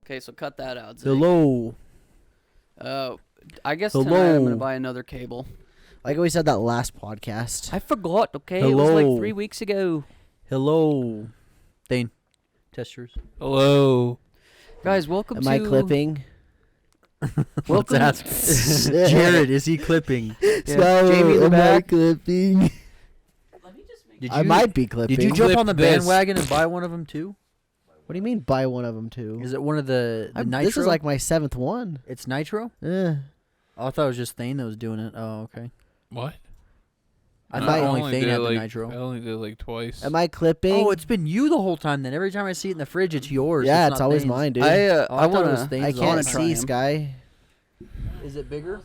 Okay, so cut that out, Zig. Hello. I guess Hello. tonight I'm going to buy another cable. Like we said that last podcast. I forgot, okay? Hello. It was like 3 weeks ago. Hello. Dane. Test yours. Hello. Guys, welcome Am to... I clipping? Let's ask. Jared, is he clipping? Yeah. Jamie in the am I back. clipping? Did I might be clipping. Did you jump Clip on the this. bandwagon and buy one of them too? What do you mean buy one of them too? Is it one of the Nitro? This is like my 7th one. It's Nitro? Eh. Oh, I thought it was just Thane that was doing it. Oh, okay. What? I No, thought I only Thane did had it the like, Nitro. I only did it like twice. Am I clipping? Oh, it's been you the whole time then. Every time I see it in the fridge, it's yours. yeah, it's it's not always Thane's. mine, dude. I I thought it was want Thane's I the can't whole try see, him. Sky. Is it bigger?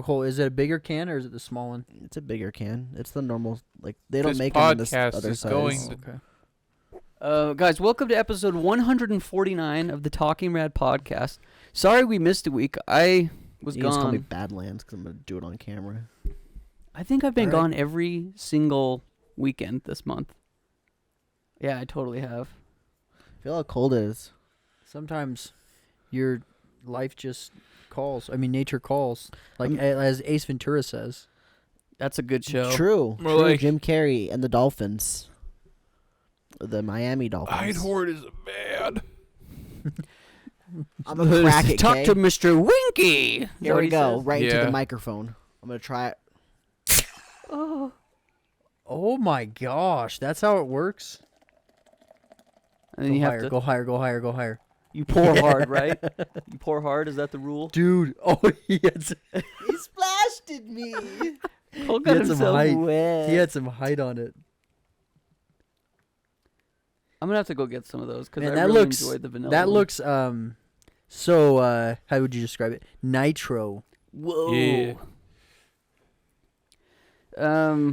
Oh, is it a bigger can or is it the small one? It's a bigger can. It's the normal, like, they don't This make them in this podcast other is size. going Okay. Guys, welcome to episode 149 of the Talking Rad podcast. Sorry we missed a week. I was You can just call me gone. Badlands because I'm going to do it on camera. I think I've been All right. gone every single weekend this month. Yeah, I totally have. Feel how cold it is. Sometimes your life just calls. I mean, nature calls. Like as Ace Ventura says. That's a good show. True. More True. like- Jim Carrey and the Dolphins. The Miami Dolphins. Einhorn is bad. I'm going to crack it, Talk Kay. to Mr. Winky. Is that Here what we he go. says? Right into Yeah. the microphone. I'm going to try it. Oh. Oh my gosh, that's how it works. And then you have to. Go higher, go higher, go higher. You pour hard, right? You pour hard. Is that the rule? Dude, oh, he had some, He splashed at me. Cole he got had some himself height. wet. He had some height on it. I'm gonna have to go get some of those because I Man, that really looks enjoyed the vanilla. that one. looks so how would you describe it? Nitro. Whoa. Yeah.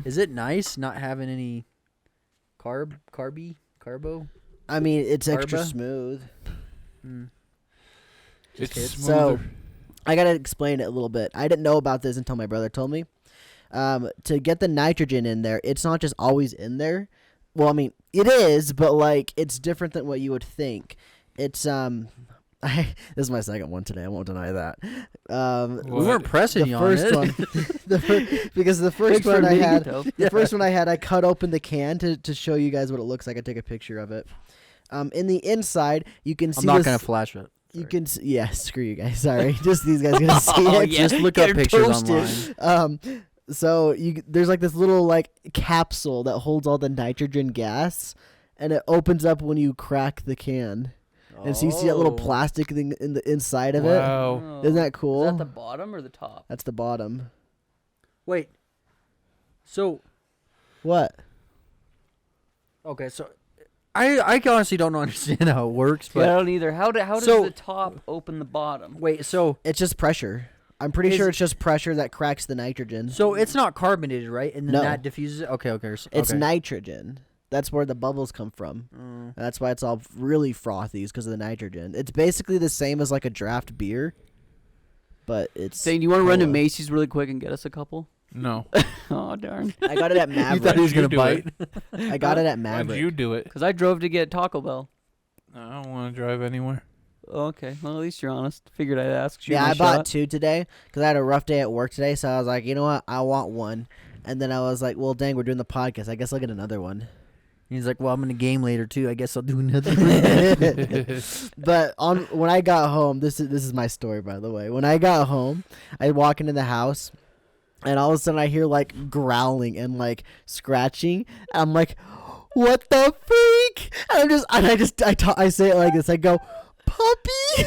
Is it nice not having any carbo? I mean, it's extra Barba? smooth. Mm. It's kids. smoother. So, I got to explain it a little bit. I didn't know about this until my brother told me. To get the nitrogen in there, it's not just always in there. Well, I mean, it is, but, like, it's different than what you would think. It's, this is my second one today. I won't deny that. We weren't pressing The you first on it. one, because the first Thanks for one I admitting it, had, though. the first one I had, I cut open the can to show you guys what it looks like. I take a picture of it. In the inside, you can see. I'm not this- gonna flash it. You can yeah, screw you guys. Sorry, just these guys gonna see Oh, it. yeah. Just look Get up pictures toasted. online. So there's like this little like capsule that holds all the nitrogen gas, and it opens up when you crack the can, and so you see that little Oh. plastic thing in the inside of it. Wow. Oh. Isn't that cool? Is that the bottom or the top? That's the bottom. Wait. So What? okay, so I honestly don't understand how it works, Yeah, I but don't either. How does So- the top open the bottom? wait, so It's just pressure. I'm pretty Is- sure it's just pressure that cracks the nitrogen. it's not carbonated, right? And then No. that diffuses it. Okay, okay. It's okay. nitrogen. That's where the bubbles come from. Mm. That's why it's all really frothy, because of the nitrogen. It's basically the same as like a draft beer, but it's. Saying, do you want to run to cola. Macy's really quick and get us a couple? No. Oh, darn. I got it at You Maverick. thought he was You gonna do bite? I got it at Why'd Maverick. you do it? Because I drove to get Taco Bell. I don't want to drive anywhere. Okay, well, at least you're honest. Figured I'd ask. Shoot Yeah, my I bought shot. 2 today because I had a rough day at work today. So I was like, you know what? I want one. And then I was like, well, dang, we're doing the podcast. I guess I'll get another one. He's like, well, I'm in a game later too. I guess I'll do another one. But when I got home, this is my story, by the way. When I got home, I walk into the house, and all of a sudden I hear like growling and like scratching. I'm like, what the freak? And I say it like this. I go, puppy.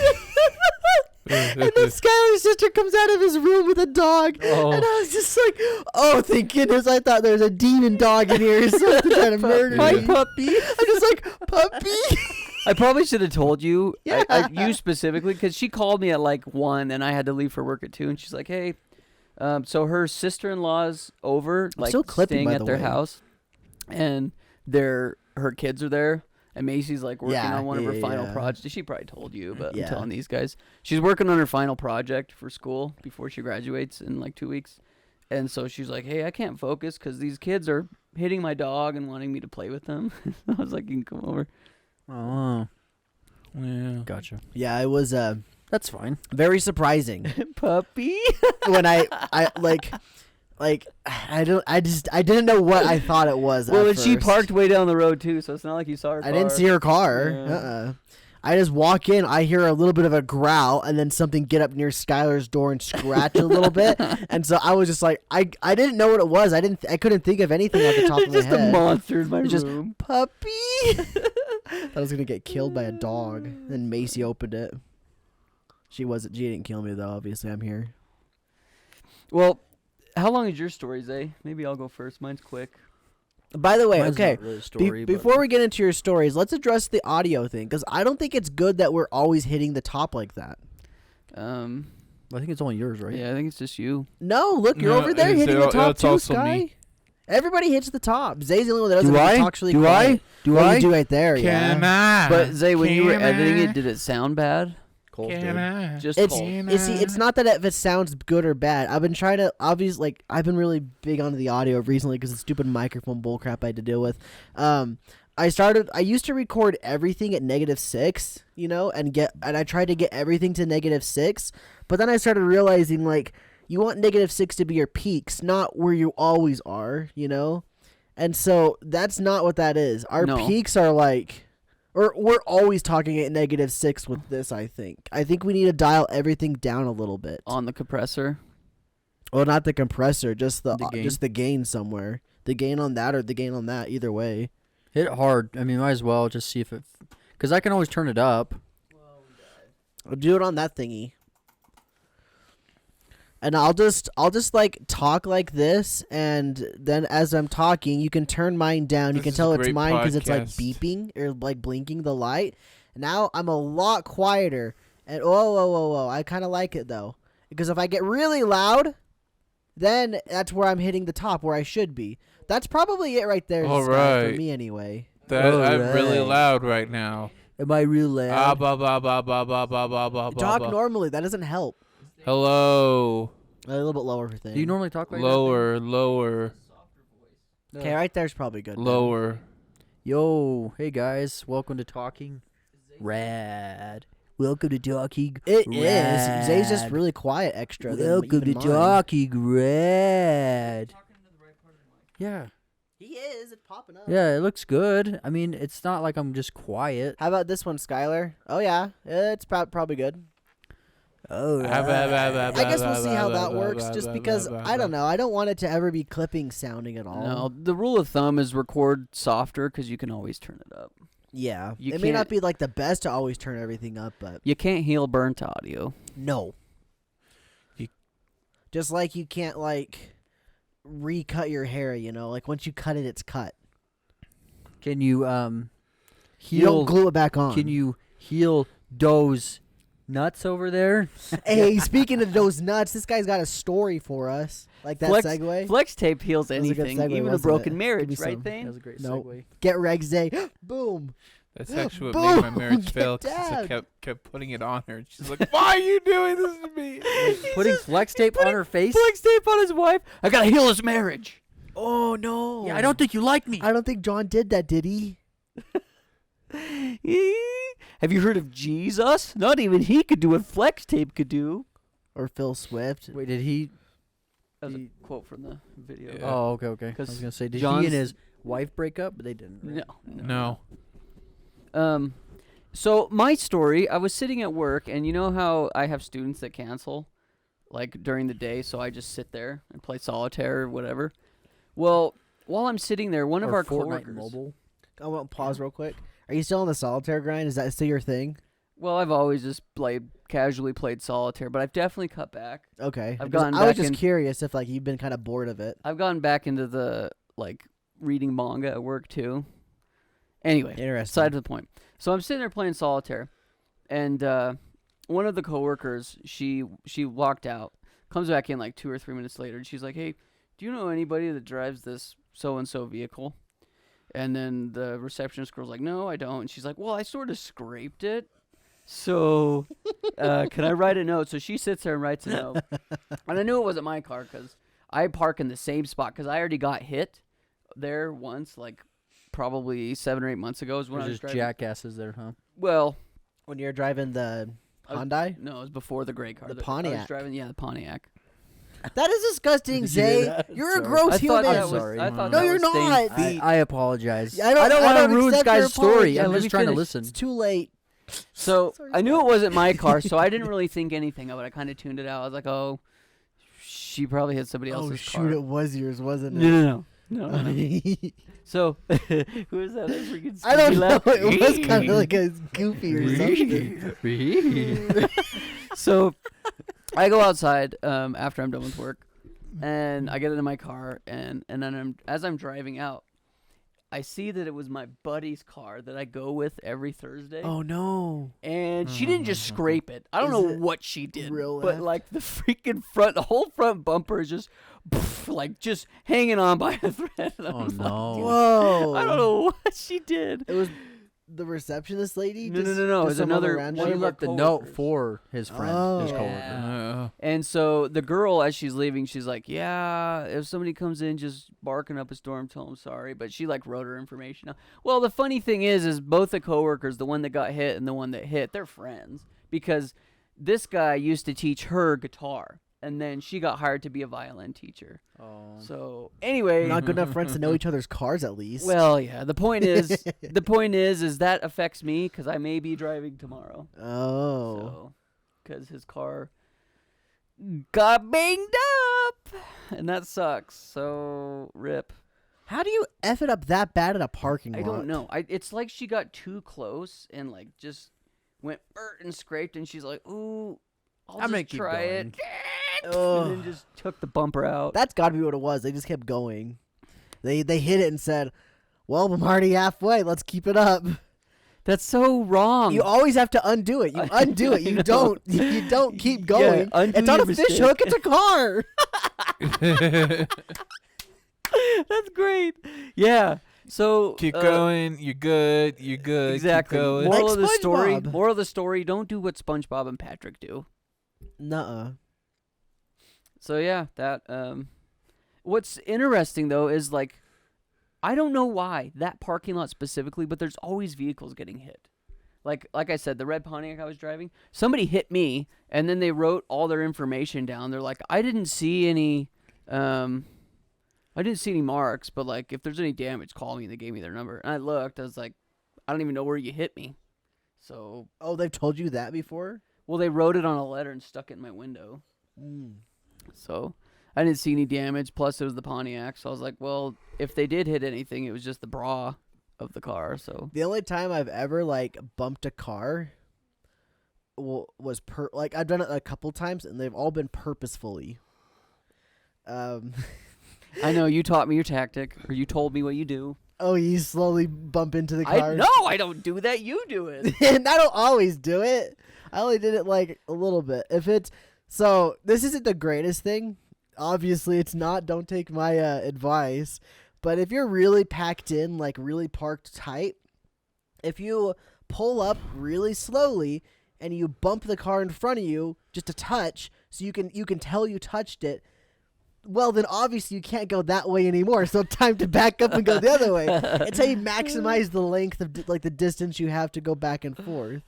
And then Skylar's sister comes out of his room with a dog. Oh. And I was just like, oh, thank goodness. I thought there was a demon dog in here or something trying to murder My me. puppy. I'm just like, puppy. I probably should have told you, Yeah. you specifically, because she called me at like 1 and I had to leave for work at 2. And she's like, hey, so her sister-in-law's over, like still clipping, staying by at the their way. house. And her kids are there. And Macy's like working on one of her final yeah. projects. She probably told you, but Yeah. I'm telling these guys. She's working on her final project for school before she graduates in like 2 weeks. And so she's like, hey, I can't focus because these kids are hitting my dog and wanting me to play with them. I was like, you can come over. Oh. Yeah. Gotcha. Yeah, it was That's fine. very surprising Puppy. when I didn't know what I thought it was. Well, at and she first. parked way down the road too, so it's not like you saw her. I didn't see her car. Yeah. I just walk in, I hear a little bit of a growl, and then something get up near Skylar's door and scratch a little bit. And so I was just like, I didn't know what it was. I couldn't think of anything at the top of my Just a head. monster in my It's just room. puppy. I was gonna get killed by a dog. Then Macy opened it. She didn't kill me though. Obviously, I'm here. Well, how long is your story, Zay? Maybe I'll go first. Mine's quick. By the way, Mine's okay. not really a story, but- Before we get into your stories, let's address the audio thing because I don't think it's good that we're always hitting the top like that. I think it's only yours, right? Yeah, I think it's just you. No, look, you're No, over there it's- hitting the top it's too, also Sky. me. Everybody hits the top. Zay's the only one that doesn't. Do I? He talks really Do quiet. I? Do Well, I? you do right there, Can yeah. I? But Zay, when you were Can editing I? it, did it sound bad? Cole's Can good. I? Just It's Cole. it's not that if it sounds good or bad. I've been trying to I've been really big onto the audio recently because the stupid microphone bullcrap I had to deal with. I used to record everything at -6, and I tried to get everything to -6, but then I started realizing like you want -6 to be your peaks, not where you always are, and so that's not what that is. Our No. peaks are like. Or we're always talking at -6 with this, I think. I think we need to dial everything down a little bit. On the compressor. Well, not the compressor, just the gain. just the gain somewhere. The gain on that or the gain on that, either way. Hit it hard. I mean, might as well just see if it... Because I can always turn it up. I'll do it on that thingy. And I'll just like talk like this, and then as I'm talking, you can turn mine down. You This can is tell a it's great mine because it's like podcast. beeping or like blinking the light. Now I'm a lot quieter, and whoa! I kind of like it though, because if I get really loud, then that's where I'm hitting the top where I should be. That's probably it right there, All Sky, for right. me anyway. I'm really Alright. loud right now. Am I real loud? Ba ba ba ba ba ba ba ba Talk ba. normally. That doesn't help. Hello. A little bit lower for things. Do you normally talk like Lower, that? Okay, right there's probably good. then. lower. Yo, hey guys. Welcome to Talking Rad. Welcome to Talking It Rad. is. Zay's just really quiet extra. than Welcome to even mine. Talking Rad. Yeah. He is. It's popping up. Yeah, it looks good. I mean, it's not like I'm just quiet. How about this one, Skylar? Oh yeah, it's probably good. Oh, I guess we'll see how that works. Just because I don't know, I don't want it to ever be clipping sounding at all. No, the rule of thumb is record softer because you can always turn it up. Yeah, You it may not can't- be like the best to always turn everything up, but You can't heal burnt audio. no. You- Just like you can't like recut your hair, like once you cut it, it's cut. Can you You don't heal? glue it back on. Can you heal those nuts over there? Hey, speaking of those nuts, this guy's got a story for us. Like that Flex- segue. Flex tape heals That was a good anything, segue, even a wasn't broken it? Give me marriage, some. right, That Thane? was a great Nope. segue. Get Reg Zay. Boom. That's actually what Boom. made my marriage Get fail. 'Cause I down. kept putting it on her. And she's like, "Why are you doing this to me?" Putting flex tape on her face? Flex tape on his wife. I gotta heal his marriage. Oh no. Yeah, I don't think you like me. I don't think John did that, did he? Have you heard of Jesus? Not even he could do what flex tape could do. Or Phil Swift? Wait, did he? That was a He- quote from the video. Yeah. Oh, okay. I 'Cause was gonna say, did he John's- and his wife break up? But they didn't. right? No. No. So my story, I was sitting at work, and you know how I have students that cancel, like during the day, so I just sit there and play solitaire or whatever. Well, while I'm sitting there, one of Or our Fortnite coworkers. Mobile. I want to pause real quick. Are you still on the solitaire grind? Is that still your thing? Well, I've always just casually played solitaire, but I've definitely cut back. Okay. I've Just- gotten I was back just in- curious if like you've been kind of bored of it. I've gotten back into the reading manga at work too. Anyway, Interesting. side of the point. So I'm sitting there playing solitaire, and one of the coworkers, she walked out, comes back in like 2 or 3 minutes later, and she's like, "Hey, do you know anybody that drives this so and so vehicle?" And then the receptionist girl's like, "No, I don't." And she's like, "Well, I sort of scraped it, so can I write a note?" So she sits there and writes a note, and I knew it wasn't my car because I park in the same spot because I already got hit there once, like probably 7 or 8 months ago. Is when I There's was just driving. jackasses there, huh? Well, When you're driving the Hyundai? No, it was before the gray car. The I was Pontiac. driving, the Pontiac. That is disgusting, Did you do Zay. that? You're a Sorry. gross I thought human. that I'm was. sorry. I thought No, that you're was staying not. feet. I apologize. I don't want to ruin this accept your guy's story. apology. I'm Let me just trying to finish. listen. It's too late. So Sorry, I knew Scott. it wasn't my car, so I didn't really think anything of it. I kind of tuned it out. I was like, oh, she probably hit somebody Oh, else's shoot, car. it was yours, wasn't it? No. So who is that? That freaking I don't Scooby know. laugh? It was kind of like a goofy or something. So I go outside after I'm done with work, and I get into my car, and then as I'm driving out, I see that it was my buddy's car that I go with every Thursday. Oh, no. And she didn't just scrape it. I don't Is know it what she did, real but heft? like the freaking the whole front bumper is just, like just hanging on by a thread. And Oh, I'm like, no. dude, Whoa. I don't know what she did. It was the receptionist lady? No, Just- no. It just was some another other one random- She of our left a note coworkers. for his friend, his Oh. coworker. Yeah. And so the girl, as she's leaving, she's like, yeah, if somebody comes in just barking up a storm, tell them sorry. But she like wrote her information out. Well, the funny thing is both the coworkers, the one that got hit and the one that hit, they're friends because this guy used to teach her guitar. And then she got hired to be a violin teacher. Oh. So anyway, Not good enough friends to know each other's cars, at least. well, yeah. The point is that affects me because I may be driving tomorrow. Oh. So, because his car got banged up, and that sucks. So, rip. How do you F it up that bad at a parking lot? I don't know. It's like she got too close and like just went and scraped, and she's like, "Ooh, I'll I'm gonna just keep try it," going. and then just took the bumper out. That's got to be what it was. They just kept going. They hit it and said, well, I'm already halfway. Let's keep it up. That's so wrong. You always have to undo it. You undo it. I You know. don't. You don't keep going. undo It's not your a fish mistake. hook. It's a car. That's great. Yeah. So Keep going. You're good. You're good. Exactly. Keep going. Moral Like of the story. SpongeBob. Moral of the story: don't do what SpongeBob and Patrick do. Nuh-uh. So yeah, that. What's interesting though is like, I don't know why that parking lot specifically, but there's always vehicles getting hit. Like I said, the red Pontiac I was driving, somebody hit me, and then they wrote all their information down. They're like, I didn't see any marks, but like if there's any damage, call me. And they gave me their number, and I looked. I was like, I don't even know where you hit me. So, Oh, they've told you that before? well, they wrote it on a letter and stuck it in my window. Mm. So I didn't see any damage. Plus, it was the Pontiac. So I was like, well, if they did hit anything, it was just the bra of the car. So The only time I've ever like bumped a car was like I've done it a couple times and they've all been purposefully. I know you taught me your tactic, or you told me what you do. Oh, you slowly bump into the car. No, I don't do that. You do it. And I don't always do it. I only did it like a little bit. So this isn't the greatest thing. Obviously, it's not. Don't take my advice. But if you're really packed in, like really parked tight, if you pull up really slowly and you bump the car in front of you just a touch, so you can tell you touched it, well, then obviously you can't go that way anymore. So time to back up and go the other way. It's how you maximize the length of like the distance you have to go back and forth.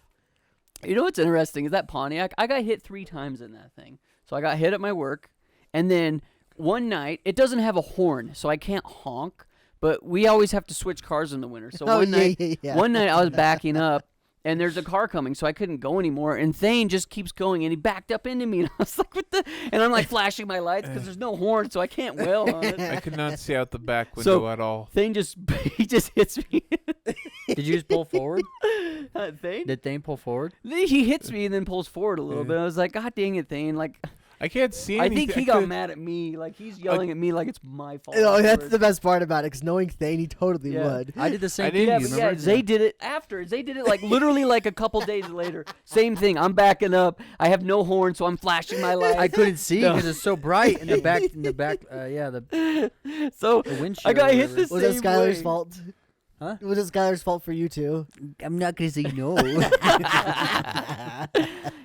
You know what's interesting is that Pontiac. I got hit 3 times in that thing. So I got hit at my work, and then one night it doesn't have a horn, so I can't honk. But we always have to switch cars in the winter. So one night I was backing up, and there's a car coming, so I couldn't go anymore. And Thane just keeps going, and he backed up into me, and I was like, "What the?" And I'm like flashing my lights because there's no horn, so I can't wail on it. I could not see out the back window So- at all. Thane just he just hits me. Did you just pull forward? Thane? Did Thane pull forward? He hits me and then pulls forward a little bit. I was like, God dang it, Thane! Like, I can't see I anything. think he got mad at me. Like he's yelling at me like it's my fault. Oh, that's afterwards. the best part about it, because knowing Thane, he totally Yeah. would. I did the same I thing. didn't- You Yeah, remember? Zay did it after. Zay did it like literally like a couple days later. Same thing. I'm backing up. I have no horn, so I'm flashing my lights. I couldn't see No. because it's so bright in the back. So The windshield. I got or hit whatever. this- Was it Same Skylar's way. fault? Huh? Was it Skylar's fault for you too? I'm not gonna say no.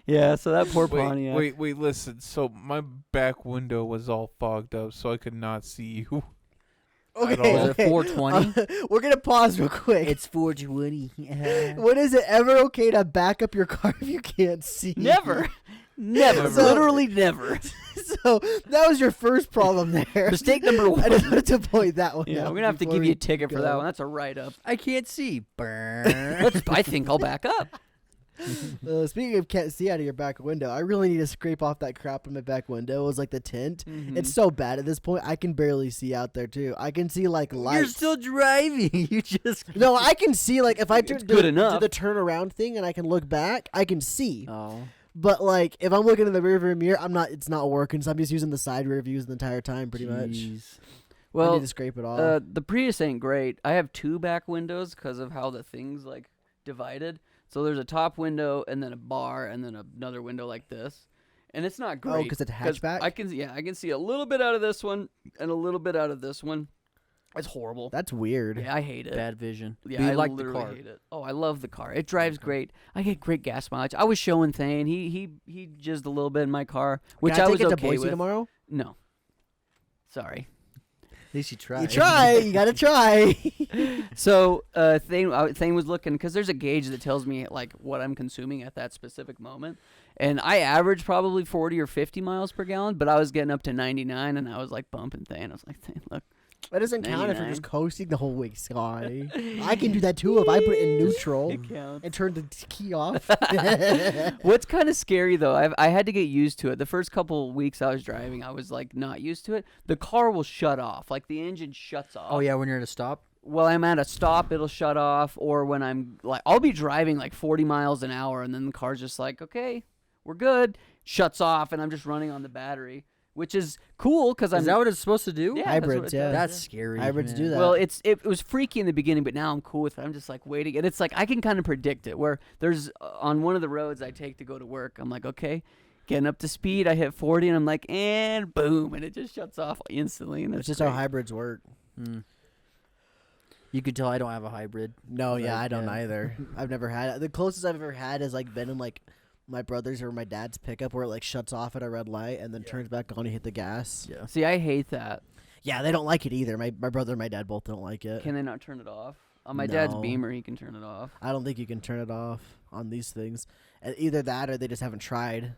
yeah, so that poor Wait, Pontiac. wait, listen. So my back window was all fogged up, so I could not see you. Okay, all. Was it 420? We're gonna pause real quick. It's 420. When is it ever okay to back up your car if you can't see? Never. Never. So- Literally never. So that was your first problem there. Mistake number I one. just wanted to point that one Yeah, out. we're gonna have to before give we you a ticket for that go. one. That's a write-up. I can't see. Burn. I think I'll back up. Speaking of can't see out of your back window, I really need to scrape off that crap on my back window. It was like the tint. Mhm. It's so bad at this point. I can barely see out there too. I can see like lights. You're still driving. You just. No, I can see like if I It's do good enough. do the turnaround thing and I can look back, I can see. Oh. But like if I'm looking in the rearview mirror, it's not working. So I'm just using the side rear views the entire time, pretty much. Jeez. I Well, need to scrape it off. the Prius ain't great. I have 2 back windows because of how the thing's like divided. So there's a top window and then a bar and then another window like this, and it's not great. Oh, because it's a hatchback. I can see a little bit out of this one and a little bit out of this one. It's horrible. That's weird. Yeah, I hate it. Bad vision. Yeah, But you I like the literally car. hate it. Oh, I love the car. It drives great. I get great gas mileage. I was showing Thane. He jizzed a little bit in my car, which Can I was take it okay to Boise with. tomorrow? No, sorry. At least you tried. You try. You gotta try. So Thane was looking because there's a gauge that tells me like what I'm consuming at that specific moment, and I average probably 40 or 50 miles per gallon, but I was getting up to 99, and I was like bumping Thane. I was like, Thane, look. That doesn't count if you're 99. just coasting the whole way, Scotty. I can do that too if I put it in neutral It counts. and turn the key off. What's kind of scary though, I had to get used to it. The first couple weeks I was driving, I was like not used to it. The car will shut off, like the engine shuts off. Oh yeah, when you're at a stop. Well, I'm at a stop, it'll shut off, or when I'm like, I'll be driving like 40 miles an hour, and then the car's just like, okay, we're good, shuts off, and I'm just running on the battery, which is cool because I'm. Is that what it's supposed to do? Yeah, that's what Hybrids, it yeah. does, That's yeah. scary. Hybrids man. do that. Well, it was freaky in the beginning, but now I'm cool with it. I'm just like waiting, and it's like I can kind of predict it. Where there's on one of the roads I take to go to work, I'm like, okay, getting up to speed, I hit 40, and I'm like, and boom, and it just shuts off instantly. And That's that's just how great. hybrids work. Mm. You could tell I don't have a hybrid. No, yeah, Like, I don't yeah. either. I've never had it. The closest I've ever had is like been in like my brother's or my dad's pickup where it like shuts off at a red light and then turns back on. You hit the gas. Yeah. See, I hate that. Yeah, they don't like it either. My brother and my dad both don't like it. Can they not turn it off? On my dad's No. Beamer, he can turn it off. I don't think you can turn it off on these things. Either that or they just haven't tried.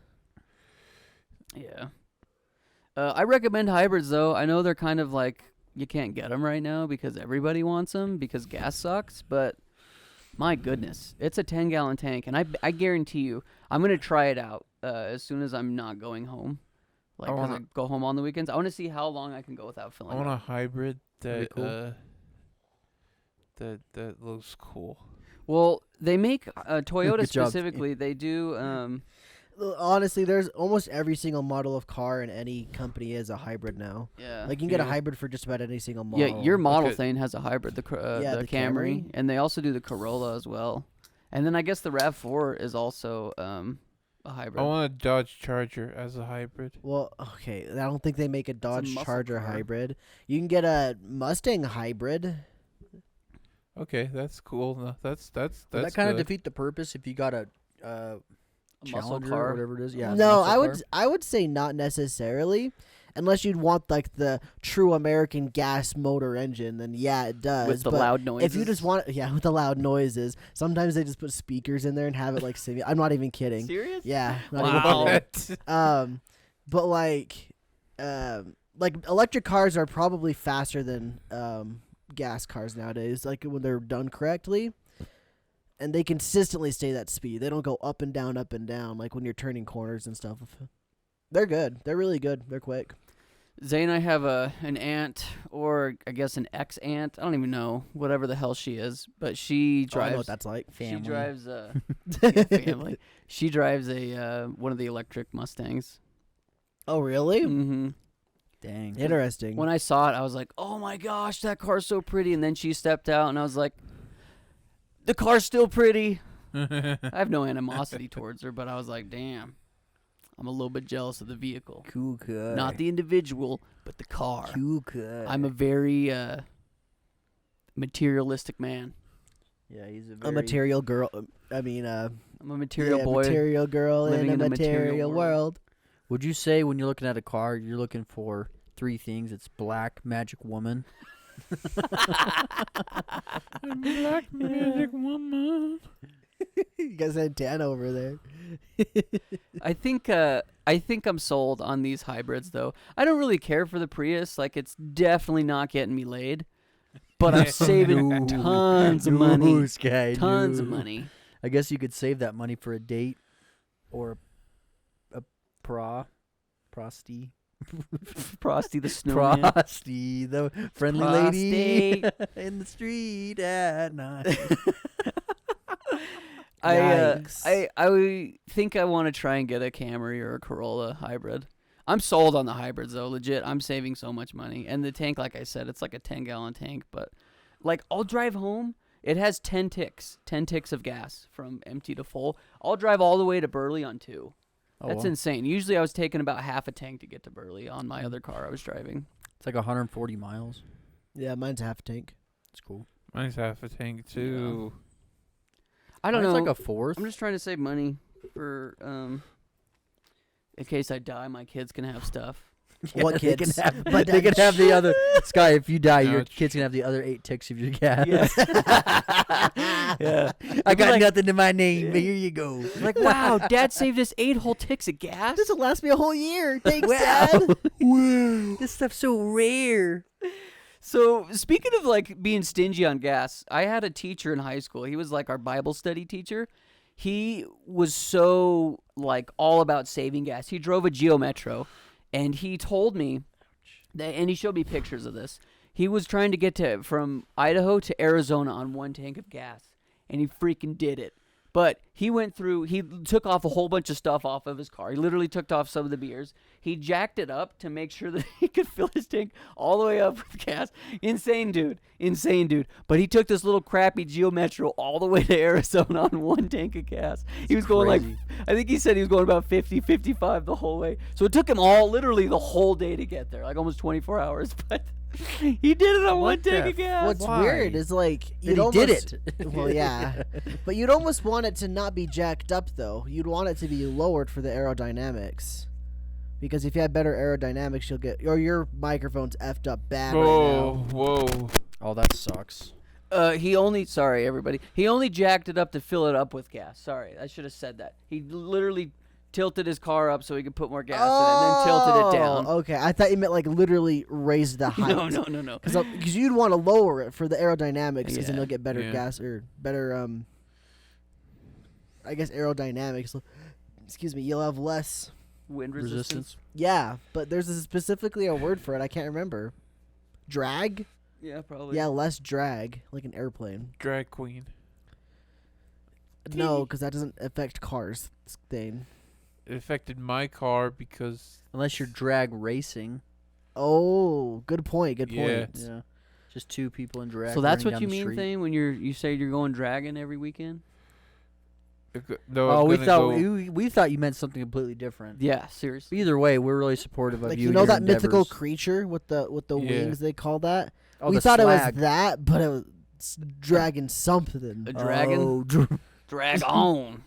Yeah. I recommend hybrids though. I know they're kind of like you can't get them right now because everybody wants them because gas sucks. But my goodness, it's a 10-gallon tank, and I guarantee you, I'm gonna try it out as soon as I'm not going home. Like, I 'cause I wanna- go home on the weekends. I want to see how long I can go without I filling want it. a hybrid That'd that be cool. that looks cool. Well, they make Toyota Good job. specifically. They do. Honestly, there's almost every single model of car in any company is a hybrid now. Yeah. Like you can get a Yeah. hybrid for just about any single model. Yeah, your model Okay. thing has a hybrid, Yeah, the the Camry, Camry. and they also do the Corolla as well. And then I guess the RAV4 is also a hybrid. I want a Dodge Charger as a hybrid. Well, okay, I don't think they make a Dodge muscle Charger car. hybrid. You can get a Mustang hybrid. Okay, that's cool. No, that's Would that kind of good. defeat the purpose if you got a A muscle Challenger car. or whatever it is? Yeah. No, muscle car. I would say not necessarily. Unless you'd want like the true American gas motor engine, then yeah, it does. with the but loud noises. if you just want, yeah, with the loud noises. Sometimes they just put speakers in there and have it like I'm not even kidding. serious? Yeah, not Wow. even kidding. But like electric cars are probably faster than gas cars nowadays. Like when they're done correctly, and they consistently stay that speed. They don't go up and down, like when you're turning corners and stuff. They're good. They're really good. They're quick. Zay and I have an aunt, or I guess an ex-aunt. I don't even know, whatever the hell she is, but she Oh, I know drives. what that's like. Family. She drives yeah, family. She drives a one of the electric Mustangs. Oh, really? Mm-hmm. Dang. Interesting. When I saw it, I was like, "Oh my gosh, that car's so pretty!" And then she stepped out, and I was like, "The car's still pretty." I have no animosity towards her, but I was like, "Damn, I'm a little bit jealous of the vehicle, Cool car. not the individual, but the car." cool car. I'm a very materialistic man. Yeah, he's a very a material girl. I'm a material yeah, boy. material girl living in a in a material material world. world. Would you say when you're looking at a car, you're looking for 3 things? It's black, magic woman, Black magic woman. You guys had Dan over there. I think I'm sold on these hybrids though. I don't really care for the Prius. Like it's definitely not getting me laid, but I'm saving tons of money. Tons of money. I guess you could save that money for a date or a prosty. Prosty the snowman. Prosty, the friendly lady in the street at night. I think I want to try and get a Camry or a Corolla hybrid. I'm sold on the hybrids though, legit. I'm saving so much money. And the tank, like I said, it's like a 10-gallon tank, but like I'll drive home. It has 10 ticks of gas from empty to full. I'll drive all the way to Burley on 2. That's insane. Usually I was taking about half a tank to get to Burley on my other car I was driving. It's like 140 miles. Yeah, mine's half a tank. It's cool. Mine's half a tank too. I don't know. It's like a fourth. I'm just trying to save money for in case I die, my kids can have stuff. Yeah, What they kids? can have, But they can have the other. Sky, if you die, your Ouch. kids can have the other 8 ticks of your gas. Yeah. I got like- nothing to my name, but here you go. Like, wow, Dad saved us 8 whole ticks of gas. This will last me a whole year. Thanks, Wow. Dad. Wow. This stuff's so rare. So, speaking of like being stingy on gas, I had a teacher in high school. He was like our Bible study teacher. He was so like all about saving gas. He drove a Geo Metro, and he told me that, and he showed me pictures of this. He was trying to get from Idaho to Arizona on 1 tank of gas, and he freaking did it. But he took off a whole bunch of stuff off of his car. He literally took off some of the beers. He jacked it up to make sure that he could fill his tank all the way up with gas. Insane dude. But he took this little crappy Geo Metro all the way to Arizona on 1 tank of gas. He was going like, I think he said he was going about 50, 55 the whole way. So it took him literally the whole day to get there, like almost 24 hours. But he did it on 1 tank of gas. What's Why? weird is like That you'd he did almost- it. Well, yeah, but you'd almost want it to not be jacked up though. You'd want it to be lowered for the aerodynamics, because if you have better aerodynamics, you'll get your microphone's effed up bad right now. Whoa. Oh, that sucks. Sorry everybody. He only jacked it up to fill it up with gas. Sorry, I should have said that. He literally tilted his car up so he could put more gas in it, and then tilted it down. Okay, I thought you meant like literally raise the height. No. Because you'd want to lower it for the aerodynamics, because then Yeah. you'll get better Yeah. gas or better I guess aerodynamics. Excuse me, you'll have less. Wind resistance. Yeah, but there's specifically a word for it. I can't remember. Drag? Yeah, probably. Yeah, less drag, like an airplane. Drag queen. No, because that doesn't affect cars. Thing. It affected my car because Unless you're drag racing. Oh, good point. Good Yeah. point. Yeah. Just 2 people in drag. So that's running what down you the mean, street. Thane, when you say you're going dragging every weekend? Oh, we thought you meant something completely different. Yeah, seriously. Either way, we're really supportive of Like you. you and know your that mythical endeavors. creature with the Yeah. wings they call that? Oh, We the thought slag. it was that, but it was dragging something. A dragon? Oh, Drag on.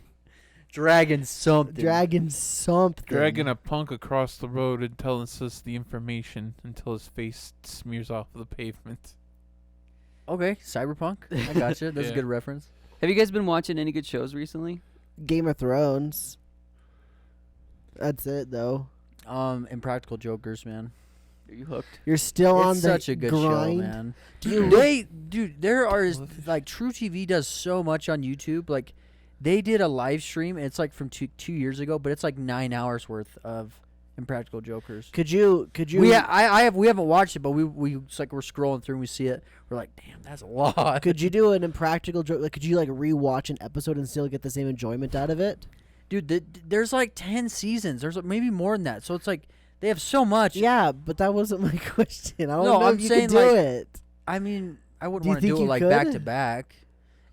dragon something. Dragging something. dragging a punk across the road and telling us the information until his face smears off the pavement. Okay, cyberpunk. I gotcha. That's Yeah. a good reference. Have you guys been watching any good shows recently? Game of Thrones. That's it though. Impractical Jokers, man. Are you hooked? You're still on It's the such a good grind. show, man. Do you Dude, there are like True TV does so much on YouTube. Like, they did a live stream. And it's like from 2 years ago, but it's like 9 hours worth of Impractical Jokers. Could you? We haven't watched it, but we it's like we're scrolling through and we see it. We're like, damn, that's a lot. Could you do an impractical joke? Like, could you like rewatch an episode and still get the same enjoyment out of it? Dude, there's like 10 seasons. There's like maybe more than that. So it's like they have so much. Yeah, but that wasn't my question. I don't No, know I'm if you saying, could do like, it. I mean, I wouldn't Do you want to think do it you like could? back to back.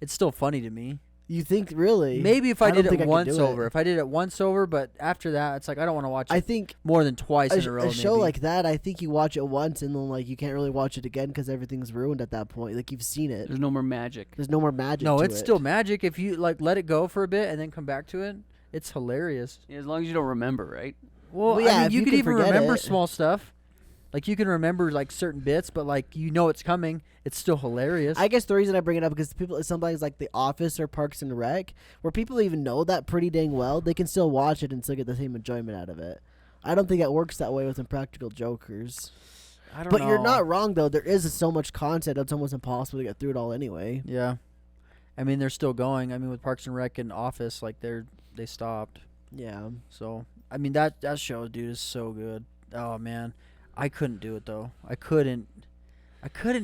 It's still funny to me. You think really? Maybe if I don't did think it could once do over. If I did it once over, but after that, it's like I don't want to watch it I think more than twice in a row. a show maybe. like that, I think you watch it once and then like you can't really watch it again because everything's ruined at that point. Like you've seen it. There's no more magic. There's no more magic. No, to it's it. still magic if you like let it go for a bit and then come back to it. It's hilarious. Yeah, as long as you don't remember, right? Well, Well, yeah, I mean, if you you could can even forget remember it. small stuff. Like you can remember like certain bits, but like you know it's coming. It's still hilarious. I guess the reason I bring it up because people sometimes like The Office or Parks and Rec, where people even know that pretty dang well, they can still watch it and still get the same enjoyment out of it. I don't think it works that way with Impractical Jokers. I don't But know. you're not wrong though. There is so much content; it's almost impossible to get through it all anyway. Yeah. I mean, they're still going. I mean, with Parks and Rec and Office, like they stopped. Yeah. So I mean that show, dude, is so good. Oh man, I couldn't do it though. I couldn't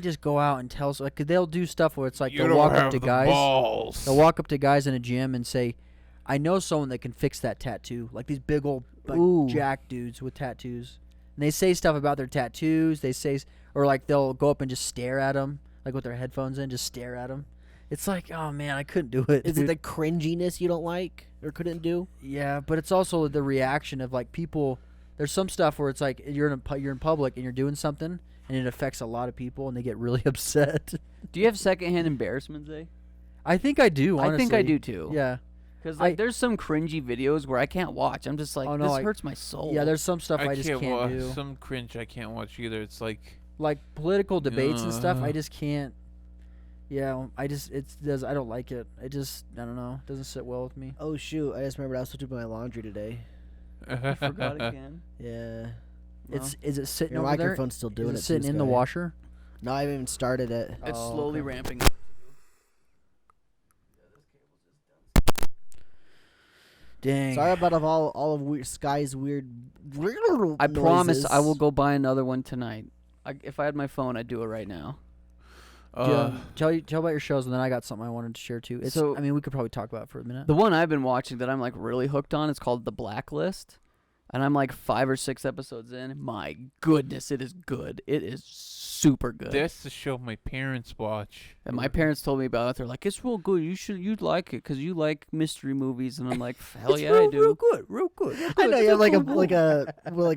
just go out and tell. Like they'll do stuff where it's like You they'll don't walk up have to the guys. balls. They'll walk up to guys in a gym and say, "I know someone that can fix that tattoo." Like these big old like Ooh. jack dudes with tattoos. And they say stuff about their tattoos. They say, or like they'll go up and just stare at them, like with their headphones in, just stare at them. It's like, oh man, I couldn't do it. Is it dude. the cringiness you don't like or couldn't do? Yeah, but it's also the reaction of like people. There's some stuff where it's like you're in public and you're doing something and it affects a lot of people and they get really upset. Do you have secondhand embarrassment, Zay? I think I do. Honestly. I think I do too. Yeah. Because like, there's some cringy videos where I can't watch. I'm just like, Oh, no, this hurts my soul. Yeah, there's some stuff I just can't watch do. some cringe. I can't watch either. It's like Like political debates and stuff. I Ugh. just can't. Yeah, I don't like it. I don't know. It doesn't sit well with me. Oh shoot! I just remembered I was supposed to do my laundry today. I forgot again. Yeah. Is it sitting Your over there? microphone's still doing Is it. it sitting too, in the Sky. washer? No, I haven't even started it. It's Oh, slowly okay. ramping up. Dang. Sorry about all of Sky's weird. I promise I will noises. go buy another one tonight. If I had my phone, I'd do it right now. Tell about your shows, and then I got something I wanted to share too. So- I mean, we could probably talk about it for a minute. The one I've been watching that I'm like really hooked on is called The Blacklist. And I'm like 5 or 6 episodes in. My goodness, it is good. It is super good. That's the show my parents watch. And my parents told me about it. They're like, it's real good. You'd like it because you like mystery movies. And I'm like, hell yeah, I do. Real good, real good. I know you have like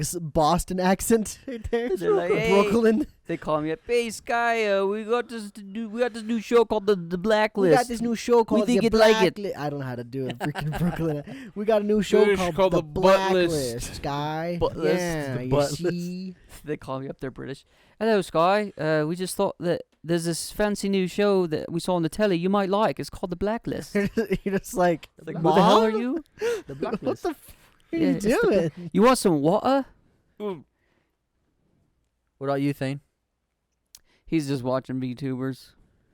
a Boston accent right there. They're like, hey. Brooklyn. They call me up, hey Sky, we got this new show called the We Blacklist. got this new show called think The you'd like it. Blacklist. I don't know how to do it. Freaking Brooklyn. We got a new show It's called The Butt List. Blacklist. Sky. Butt List. Yeah, The you Butt see. They call me up. They're British. Hello, Sky. We just thought that there's this fancy new show that we saw on the telly you might like. It's called The Blacklist. You're just like, Like, who the hell are Mom? you? The What Blacklist. the f are Yeah, you it's the doing? You want some water? What about you, Thane? He's just watching VTubers.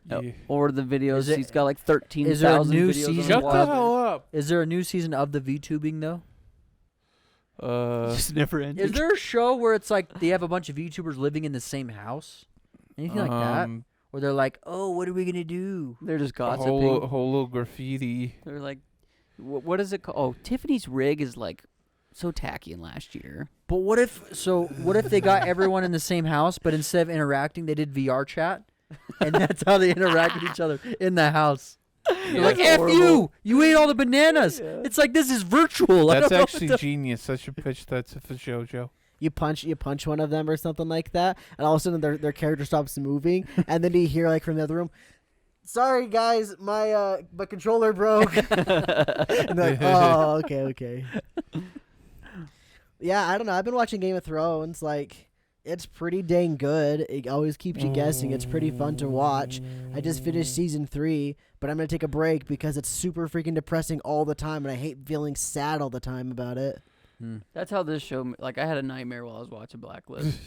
Oh, Yeah. Or the videos. Is it- He's got like 13,000 is there a new videos. season? on Shut his the wall. hell up. Is there a new season of the VTubing though? Just never ending. Is there a show where it's like they have a bunch of VTubers living in the same house? Anything like that? Where they're like, oh, what are we gonna do? They're just A gossiping. whole little graffiti. They're like, what is it called? Oh, Tiffany's rig is like so tacky in last year. But what if they got everyone in the same house, but instead of interacting, they did VR chat, and that's how they interact with each other in the house. They're like, That's F horrible. you! You ate all the bananas! Yeah. It's like, this is virtual. I That's don't know actually what the- genius. I should pitch that to JoJo. You punch one of them or something like that, and all of a sudden their character stops moving, and then you hear like from the other room, "Sorry guys, my controller broke." And they're like, "Oh, okay." Yeah, I don't know. I've been watching Game of Thrones. Like, it's pretty dang good. It always keeps you guessing. It's pretty fun to watch. I just finished season 3, but I'm gonna take a break because it's super freaking depressing all the time, and I hate feeling sad all the time about it. That's how this show. Like, I had a nightmare while I was watching Blacklist.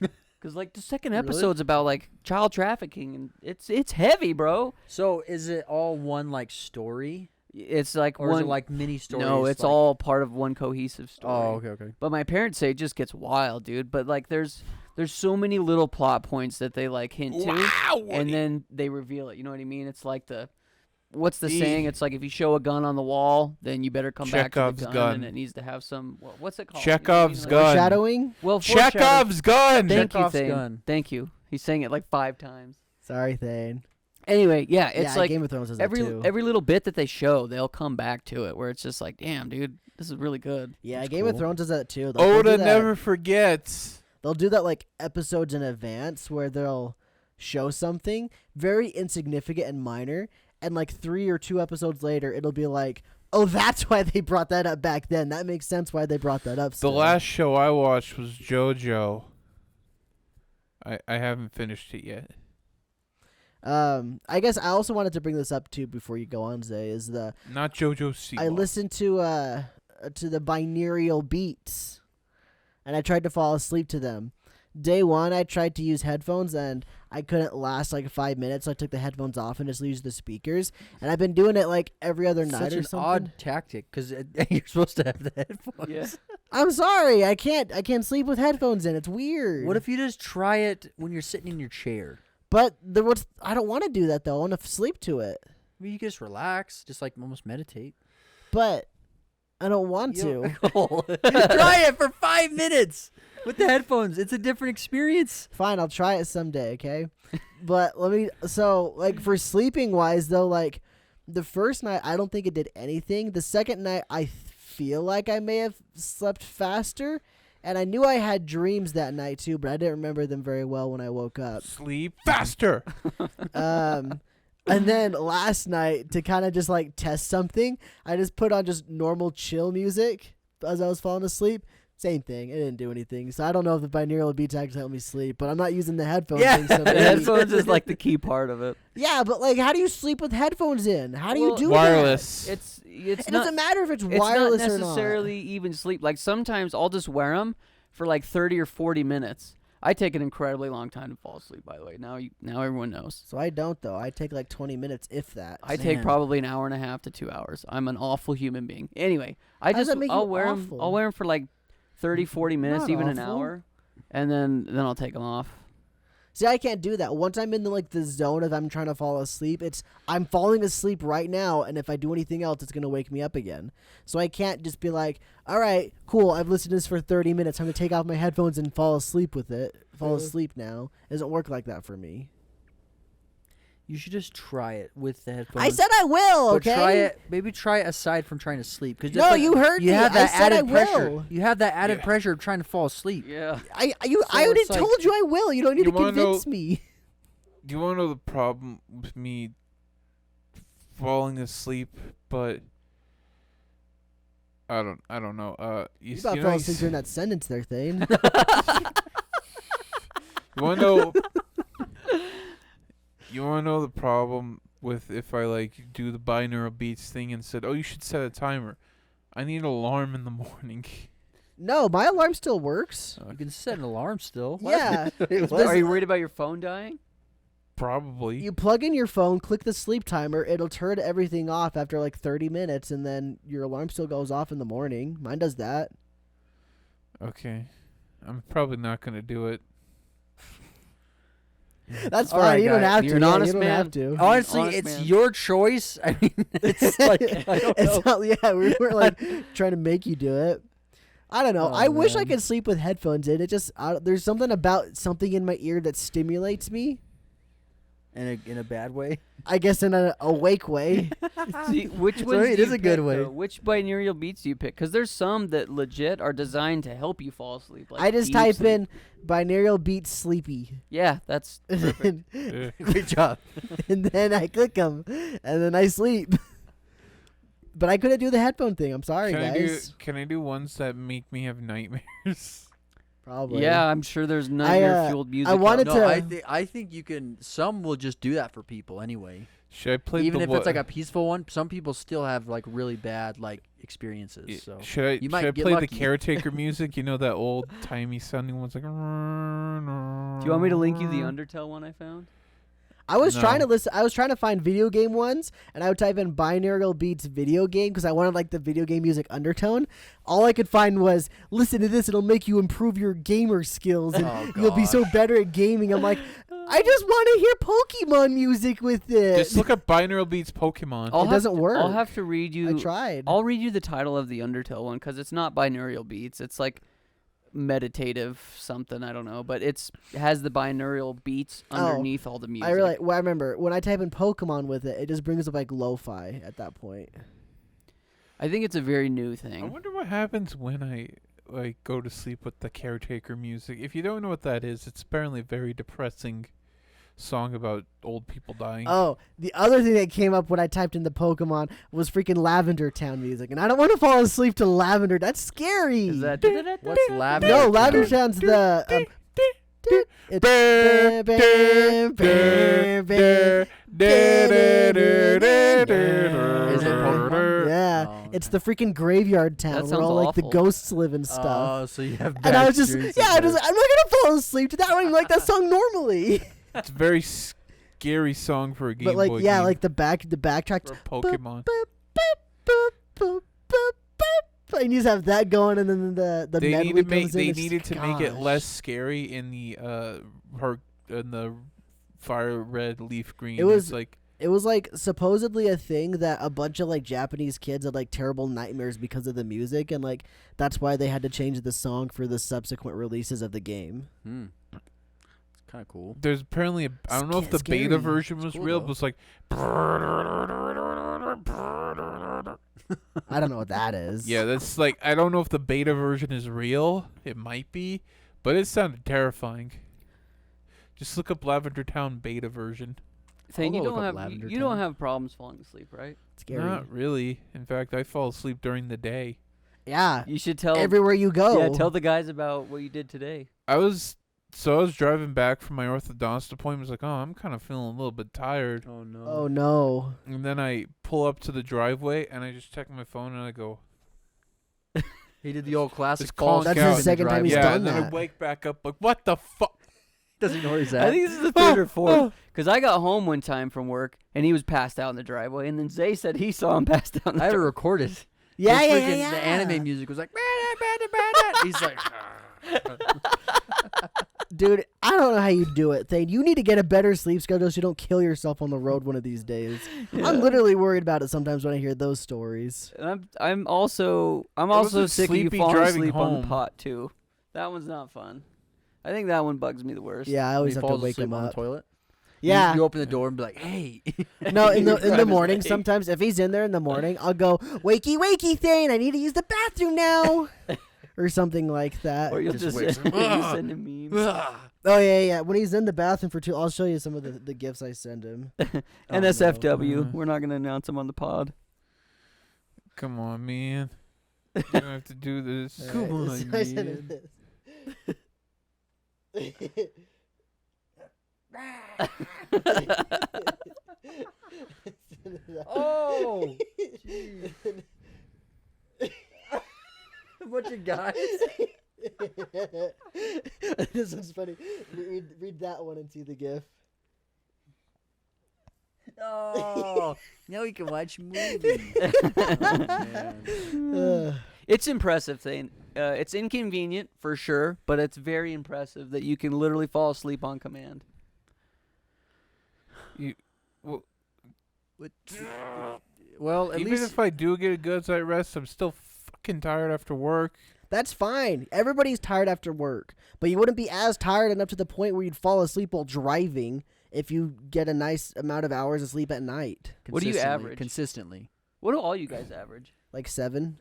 Because like the second Really? episode's about like child trafficking, and it's heavy, bro. So is it all one like story, It's like or one is it like mini stories? No, it's like- all part of one cohesive story. Oh, okay. But my parents say it just gets wild, dude. But like, there's so many little plot points that they like hint to, and then they reveal it. You know what I mean? It's like what's the saying? It's like if you show a gun on the wall, then you better come back to Chekhov's the gun, gun. and it needs to have some. What's it called? Chekhov's Like- gun. Foreshadowing? Well, foreshadow- Chekhov's gun. Thank you, Chekhov's Thane. gun. Thank you. He's saying it like 5 times. Sorry, Thane. Anyway, yeah, it's yeah, like Game of Thrones does that every too. every little bit that they show, they'll come back to it. Where it's just like, damn, dude, this is really good. Yeah, That's Game of cool. Thrones does that too. They'll do Oda that- never forgets. They'll do that like episodes in advance where they'll show something very insignificant and minor, and like 3 or 2 episodes later, it'll be like, oh, that's why they brought that up back then. That makes sense why they brought that up. The still. last show I watched was JoJo. I haven't finished it yet. I guess I also wanted to bring this up too before you go on, Zay. Is Not JoJo Siwa. I listened to the binaural beats, and I tried to fall asleep to them. Day one, I tried to use headphones, and I couldn't last like 5 minutes, so I took the headphones off and just used the speakers. And I've been doing it like every other night Such or an something. odd tactic because you're supposed to have the headphones. Yeah. I'm sorry, I can't sleep with headphones in. It's weird. What if you just try it when you're sitting in your chair? But I don't want to do that though. I want to sleep to it. I mean, you can just relax, just like almost meditate. But I don't want to. Try it for 5 minutes with the headphones. It's a different experience. Fine, I'll try it someday, okay? But like for sleeping wise though, like the first night I don't think it did anything. The second night I feel like I may have slept faster, and I knew I had dreams that night too, but I didn't remember them very well when I woke up. Sleep faster. And then last night, to kind of just like test something, I just put on just normal chill music as I was falling asleep. Same thing. It didn't do anything. So I don't know if the binaural beats actually help me sleep, but I'm not using the headphones. Yeah. thing, so The maybe- headphones is like the key part of it. Yeah, but like, how do you sleep with headphones in? How do you Well, do Wireless. It's that? It not doesn't matter if it's it's wireless not or not. necessarily even sleep. Like sometimes I'll just wear them for like 30 or 40 minutes. I take an incredibly long time to fall asleep. By the way, now everyone knows. So I don't though. I take like 20 minutes, if that. I take Man. probably an hour and a half to 2 hours. I'm an awful human being. Anyway, How does that make I'll you wear them. awful? I'll wear them for like 30, 40 minutes, Not even an awful. hour, and then I'll take them off. See, I can't do that. Once I'm in the zone of I'm trying to fall asleep, I'm falling asleep right now, and if I do anything else, it's gonna wake me up again. So I can't just be like, all right, cool, I've listened to this for 30 minutes. I'm gonna take off my headphones and fall asleep with it. Fall asleep now. It doesn't work like that for me. You should just try it with the headphones. I said I will. But Okay. try it. Maybe try it aside from trying to sleep. Cause No, you heard you me. have I that said I added pressure. will. You have that added Yeah. pressure of trying to fall asleep. Yeah. I So already it's like- told you I will. You don't need You to wanna know- convince me. Do you want to know the problem with me falling asleep? But I don't know. You about know, fell you asleep during that sentence there, Thane. You want to know? You want to know the problem with if I like do the binaural beats thing and said, "Oh, you should set a timer." I need an alarm in the morning. No, my alarm still works. You can set an alarm still. Yeah. Are you worried about your phone dying? Probably. You plug in your phone, click the sleep timer, it'll turn everything off after like 30 minutes, and then your alarm still goes off in the morning. Mine does that. Okay. I'm probably not gonna do it. That's All fine. right, You don't guy. have to. You're an Yeah, honest you don't man. have to. Honestly, Honest it's man. your choice. I mean, it's like I don't It's know. not, yeah, we weren't like trying to make you do it. I don't know. Oh, I wish I man. could sleep with headphones in. It just there's something about something in my ear that stimulates me. In a bad way. I guess in an awake way. See, which So ones it do is you a good pick, way. though? Which binaural beats do you pick? Because there's some that legit are designed to help you fall asleep. Like I just deep type sleep. in binaural beats sleepy, Yeah, that's perfect. and Eh. Great job. then I click them, and then I sleep. But I couldn't do the headphone thing. I'm sorry, guys. Can I do ones that make me have nightmares? Probably. Yeah, I'm sure there's nightmare-fueled music. I wanted out No, there. to- I think you can. Some will just do that for people anyway. Should I play Even the if it's like a peaceful one, some people still have like really bad like experiences. So Should I you might should I get play lucky. the caretaker music? You know that old timey sounding one's like. Do Do you want me to link you the Undertale one I found? I was trying No. to listen. I was trying to find video game ones, and I would type in binaural beats video game because I wanted like the video game music undertone. All I could find was listen to this; it'll make you improve your gamer skills, and Oh, you'll be so better at gaming. I'm like, I just want to hear Pokemon music with it. Just look up binaural beats Pokemon. I'll It have doesn't to- work. I'll have to read you. I tried. I'll read you the title of the Undertale one because it's not binaural beats. It's like meditative something, I don't know, but it has the binaural beats underneath all the music. I remember when I type in Pokemon with it, it just brings up like lo-fi at that point. I think it's a very new I thing. wonder what happens when I like go to sleep with the caretaker music. If you don't know what that is, it's apparently a very depressing song about old people dying. Oh, the other thing that came up when I typed in the Pokemon was freaking Lavender Town music, and I don't want to fall asleep to Lavender. That's scary. Is that what's lavender? No, Town? Lavender Town's the It's bam, bam, bam, bam. Is it Pokemon? Yeah, Oh, it's okay. the freaking graveyard town That where sounds all like the awful. ghosts live and stuff. Oh, so you have. And I was just, experiences yeah, I'm there. not gonna fall asleep to that. I don't even like that song normally. It's a very scary song for a Game But like, Boy yeah, game. like the backtrack. For Pokemon. And you just have that going, and then the They medley needed comes in. they It's needed just- to make it gosh. less scary in the fire red leaf green. It was- It's like It was like supposedly a thing that a bunch of like Japanese kids had like terrible nightmares because of the music, and like that's why they had to change the song for the subsequent releases of the game. It's kind of cool. there's apparently I don't know if the Scary. beta version was cool, real, though. but it's like I don't know what that is. yeah, that's like I don't know if the beta version is real. It might be, but it sounded terrifying. Just look up Lavender Town beta version. Thing you I'll go don't look up have Lavender you don't Town. have problems falling asleep, right? scary. Not really. In fact, I fall asleep during the day. Yeah, You should tell everywhere you go. Yeah, tell the guys about what you did today. I was driving back from my orthodontist appointment. I was like, oh, I'm kind of feeling a little bit tired. Oh no. Oh no. And then I pull up to the driveway and I just check my phone and I go, He did the old classic It's false. conk That's out. the second time he's yeah, done and then I that. wake back up like, what the fuck? Doesn't know where he's I at. think this is the third or fourth. Because I got home one time from work and he was passed out in the driveway, and then Zay said he saw him passed out in the I have it driveway. recorded. Yeah, His yeah, freaking- yeah. The anime music was like. He's like. Dude, I don't know how you do it. Thane, you need to get a better sleep schedule so you don't kill yourself on the road one of these days. I'm literally worried about it sometimes when I hear those stories. And I'm also wasn't sick of you sleepy falling driving asleep on the home. pot too. That one's not fun. I think that one bugs me the worst. Yeah, I When always he have to falls wake asleep him on the up. toilet. Yeah. You open the door and be like, "Hey." No, in You the grab his morning, leg. sometimes if he's in there in the morning, I'll go, wakey, wakey, Thane, I need to use the bathroom now. Or something like that. Or you'll Just just wakes send, him. you send him memes. Oh, yeah. When he's in the bathroom for I'll show you some of the gifts I send him. NSFW. no. We're not gonna announce him on the pod. Come on, man. You don't have to do this. All Come right, on, I sent him man. this. Oh. Jeez. A bunch of guys. This one's funny. Read that one and see the gif. Oh. Now we can watch movies. Oh, man. It's impressive thing. It's inconvenient for sure, but it's very impressive that you can literally fall asleep on command. Well, at Even least if I do get a good night's rest, I'm still fucking tired after work. That's fine. Everybody's tired after work, but you wouldn't be as tired enough to the point where you'd fall asleep while driving if you get a nice amount of hours of sleep at night. What do you consistently- average? Consistently. What do all you guys average? Like 7.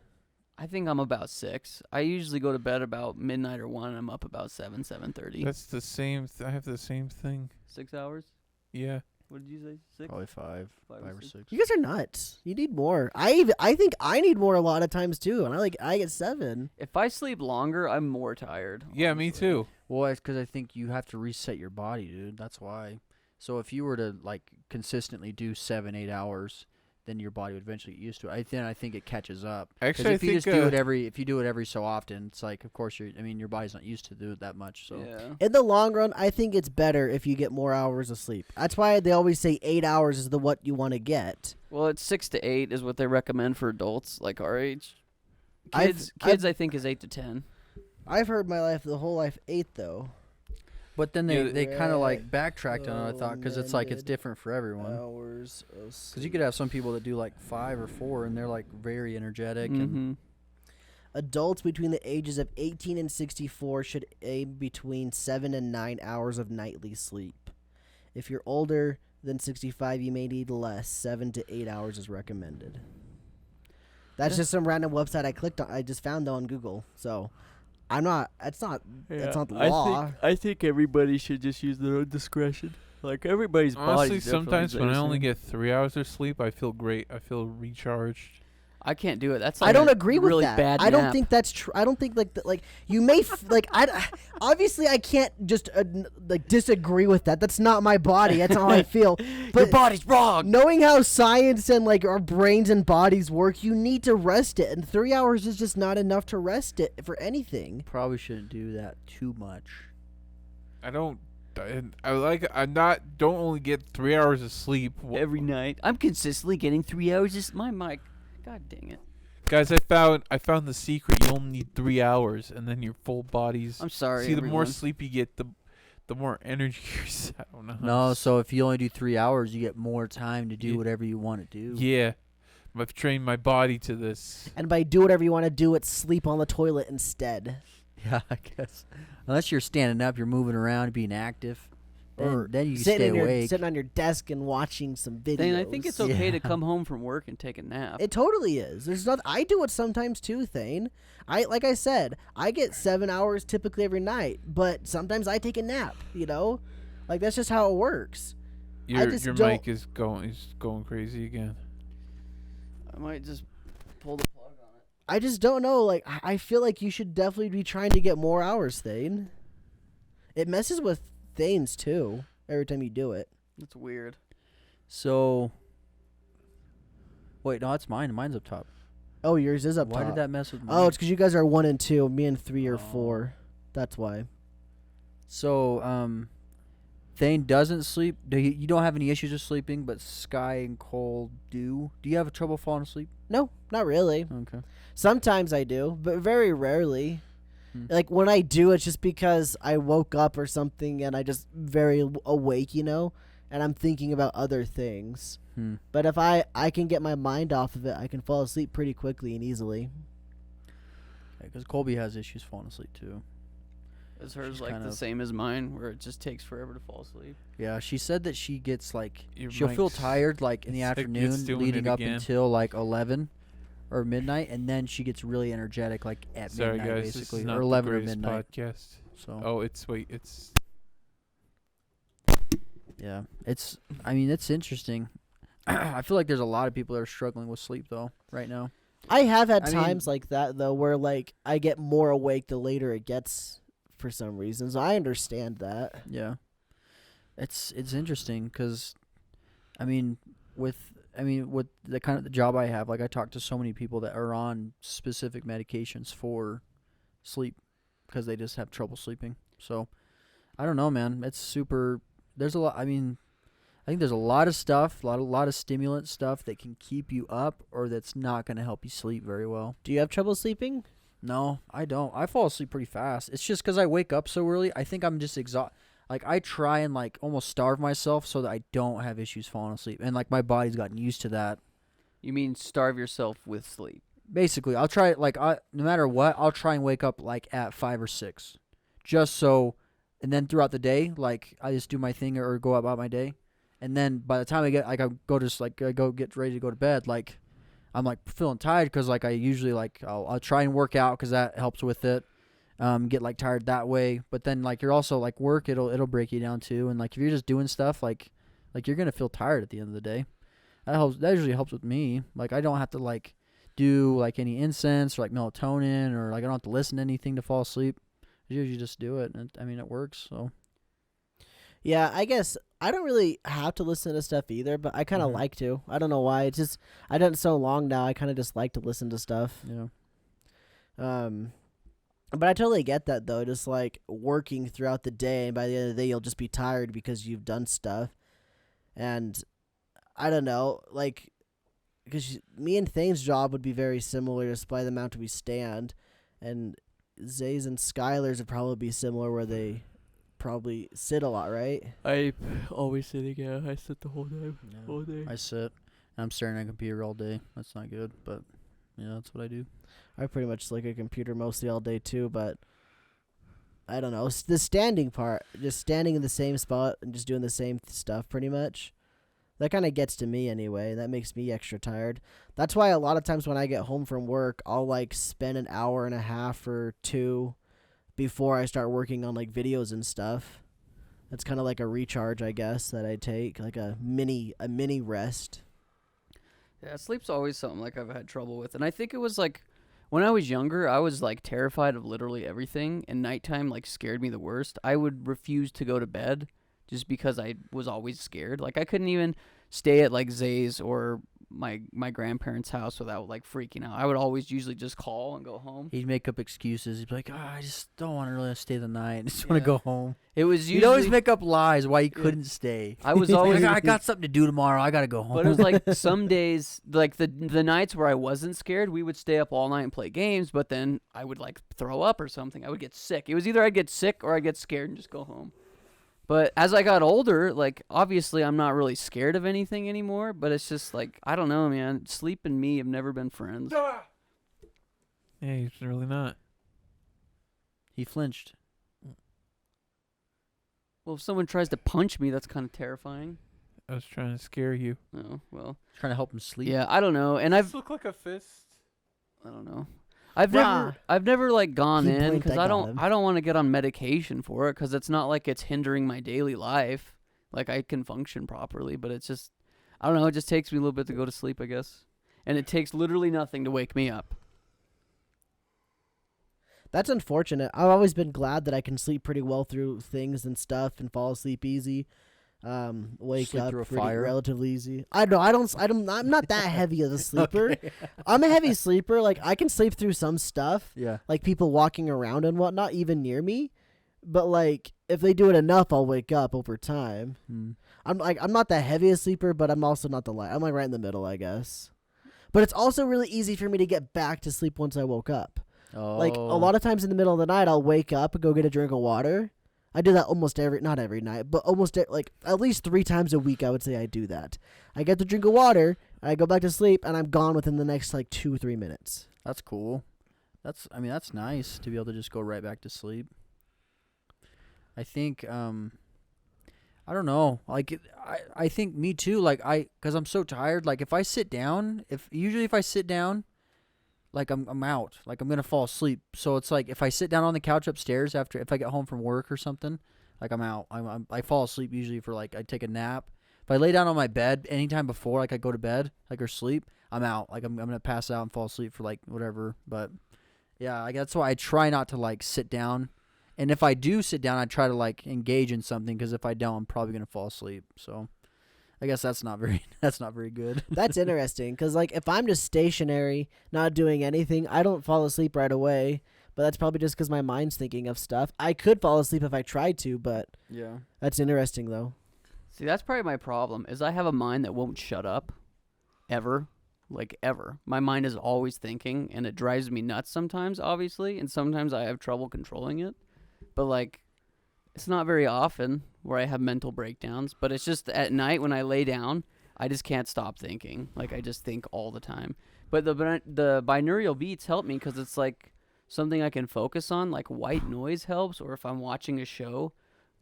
I think I'm about 6. I usually go to bed about midnight or 1, and I'm up about 7:30. That's the same. I have the same thing. 6 hours? Yeah. What did you say? 6? Probably 5 Five or or 6. You guys are nuts. You need more. I think I need more a lot of times too, and I get 7. If I sleep longer, I'm more tired. Yeah, me honestly. too. Well, it's because I think you have to reset your body, dude. That's why. So if you were to like consistently do 7-8 hours, then your body would eventually get used to it. I think it catches up. 'Cause Actually, I if you think just do it if you do it every so often, it's like, of course, your body's not used to do it that much. So Yeah. In the long run, I think it's better if you get more hours of sleep. That's why they always say 8 hours is what you want to get. Well, it's 6 to 8 is what they recommend for adults like our age. I've- Kids, I think is 8 to 10. I've heard the whole life 8 though. But then Yeah, they kind of like backtracked on it, I thought, because it's like it's Recommended different for everyone. Hours of Because you could have some people that do like 5 or 4, and they're like very energetic. And Mm-hmm. Adults between the ages of 18 and 64 should aim between 7 and 9 hours of nightly sleep. If you're older than 65, you may need less. 7 to 8 hours is recommended. That's just some random website I clicked on. I just found though on Google. So I'm not. That's not the law. I think everybody should just use their own discretion. Like everybody's Honestly, body's sometimes different, when I as only they get 3 hours of sleep, I feel great. I feel recharged. I can't do it. That's I don't a agree with really that. bad I don't nap. think that's true. I don't think like you may like obviously I can't just like disagree with that. That's not my body. That's how I feel. But Your body's wrong. knowing how science and like our brains and bodies work, you need to rest it, and 3 hours is just not enough to rest it for anything. Probably shouldn't do that too much. I don't. Don't only get 3 hours of sleep. Every night. I'm consistently getting 3 hours. Just my mic. God dang it. Guys, I found the secret. You only need 3 hours, and then your full body's. I'm sorry. See, the more everyone. sleep you get, the more energy you're. I don't know. No, so if you only do 3 hours, you get more time to do Yeah. whatever you want to do. Yeah, I've trained my body to this. And by do whatever you want to do, it's sleep on the toilet instead. Yeah, I guess. Unless you're standing up, you're moving around, being active. Then you can sitting stay awake. sitting on your desk and watching some videos. Thane, I think it's okay to Yeah. come home from work and take a nap. It totally is. There's not. I do it sometimes too, Thane. Like I said, I get 7 hours typically every night, but sometimes I take a nap. Like that's just how it works. Your just your don't- mic is going crazy again. I might just pull the plug on it. I just don't know. Like I feel like you should definitely be trying to get more hours, Thane. It messes with Thane's too every time you do it. That's weird. So, wait, no, that's mine. Mine's up top. Oh, yours is up Why top. did that mess with mine? Oh, it's because you guys are 1 and 2. Me and 3 or Oh. 4. That's why. So, Thane doesn't sleep. You don't have any issues with sleeping, but Sky and Cole do. Do you have trouble falling asleep? No, not really. Okay. Sometimes I do, but very rarely. Hmm. Like when I do, it's just because I woke up or something and I just very awake, and I'm thinking about other things. But if I can get my mind off of it, I can fall asleep pretty quickly and easily. Because Colby has issues falling asleep too. Is hers She's like kind the of- same as mine, where it just takes forever to fall asleep? Yeah, she said that she gets like Your she'll feel mic's- tired like in the it's afternoon doing leading it up again. until like 11 or midnight, and then she gets really energetic like at Sorry midnight guys, this basically, is not or the 11 or greatest midnight. podcast. So Oh, it's yeah, it's interesting. I feel like there's a lot of people that are struggling with sleep though right now. I have had I mean- times like that though, where like I get more awake the later it gets for some reason. So I understand that. Yeah, it's interesting because, with the kind of the job I have, like I talk to so many people that are on specific medications for sleep because they just have trouble sleeping. So I don't know, man. It's super. There's a lot. I think there's a lot of stuff, a lot of stimulant stuff that can keep you up or that's not going to help you sleep very well. Do you have trouble sleeping? No, I don't. I fall asleep pretty fast. It's just because I wake up so early. I think I'm just exhausted. Like, I try and, like, almost starve myself so that I don't have issues falling asleep. And, like, my body's gotten used to that. You mean starve yourself with sleep? Basically, I'll try, like, no matter what, I'll try and wake up, like, at 5 or 6. Just so, and then throughout the day, like, I just do my thing or go about my day. And then by the time I get, like, I go get ready to go to bed, like, I'm, like, feeling tired because, like, I usually, like, I'll try and work out because that helps with it. Get like tired that way, but then like you're also like work, it'll break you down too, and like if you're just doing stuff like you're gonna feel tired at the end of the day. That usually helps with me. Like I don't have to like do like any incense or like melatonin or like I don't have to listen to anything to fall asleep. I usually just do it, and it works. So Yeah, I guess I don't really have to listen to stuff either, but I kind of Mhm. like to. I don't know why. It's just I've done it so long now. I kind of just like to listen to stuff. yeah, But I totally get that though. Just like working throughout the day, and by the end of the day, you'll just be tired because you've done stuff. And I don't know, like, because me and Thane's job would be very similar just by the amount we stand, and Zay's and Skylar's would probably be similar where they probably sit a lot, right? I always sitting. Yeah, I sit the whole time, all day. I sit and I'm staring at a computer all day. That's not good, but yeah, that's what I do. I pretty much like a computer mostly all day too, but I don't know. The standing part, just standing in the same spot and just doing the same stuff pretty much, that kind of gets to me anyway. That makes me extra tired. That's why a lot of times when I get home from work, I'll like spend an hour and a half or two before I start working on like videos and stuff. That's kind of like a recharge, I guess, that I take, like a mini rest. Yeah, sleep's always something like I've had trouble with, and I think it was like when I was younger, I was like terrified of literally everything, and nighttime like scared me the worst. I would refuse to go to bed just because I was always scared. Like I couldn't even stay at like Zay's or my grandparents' house without like freaking out. I would always usually just call and go home. He'd make up excuses. He'd be like, I just don't want to really stay the night. I just want Yeah. to go home. It was He'd usually always make up lies why he couldn't stay. I was always I got something to do tomorrow. I got to go home. But it was like some days, like the nights where I wasn't scared, we would stay up all night and play games, but then I would like throw up or something. I would get sick. It was either I'd get sick or I'd get scared and just go home. But as I got older, like obviously I'm not really scared of anything anymore, but it's just like, I don't know, man. Sleep and me have never been friends. Yeah, he's really not. He flinched. Well, if someone tries to punch me, that's kind of terrifying. I was trying to scare you. Oh, well. Trying to help him sleep. Yeah, I don't know. And Does this look like a fist? I don't know. I've Rah. never like gone He in blinked, because I I got him. don't want to get on medication for it because it's not like it's hindering my daily life. Like I can function properly, but it's just I don't know. It just takes me a little bit to go to sleep, I guess, and it takes literally nothing to wake me up. That's unfortunate. I've always been glad that I can sleep pretty well through things and stuff and fall asleep easy. Wake Sleep up through a pretty fire? relatively easy. I'm not that heavy of a sleeper. Okay. I'm a heavy sleeper. Like I can sleep through some stuff, Yeah. like people walking around and whatnot, even near me. But like if they do it enough, I'll wake up over time. Hmm. I'm not that heavy a sleeper, but I'm also not the light. I'm like right in the middle, I guess. But it's also really easy for me to get back to sleep once I woke up. Oh. Like a lot of times in the middle of the night, I'll wake up and go get a drink of water. I do that almost not every night, but like at least 3 times a week. I would say I do that. I get the drink of water, I go back to sleep, and I'm gone within the next like 2-3 minutes. That's cool. That's nice to be able to just go right back to sleep. I think I don't know. Like I think me too. Like cuz I'm so tired. Like if I sit down, if I sit down, like I'm out. Like I'm going to fall asleep. So it's like if I sit down on the couch upstairs if I get home from work or something, like I'm out. I fall asleep usually for like I take a nap. If I lay down on my bed anytime before like I go to bed, like or sleep, I'm out. Like I'm going to pass out and fall asleep for like whatever, but yeah, that's why I try not to like sit down. And if I do sit down, I try to like engage in something because if I don't, I'm probably going to fall asleep. So I guess that's not very good. That's interesting because like if I'm just stationary, not doing anything, I don't fall asleep right away. But that's probably just because my mind's thinking of stuff. I could fall asleep if I tried to, but Yeah. that's interesting though. See, that's probably my problem. Is I have a mind that won't shut up, ever, like ever. My mind is always thinking, and it drives me nuts sometimes, obviously, and sometimes I have trouble controlling it. But like, it's not very often where I have mental breakdowns. But it's just at night when I lay down, I just can't stop thinking. Like I just think all the time. But the binaural beats help me because it's like something I can focus on. Like white noise helps, or if I'm watching a show.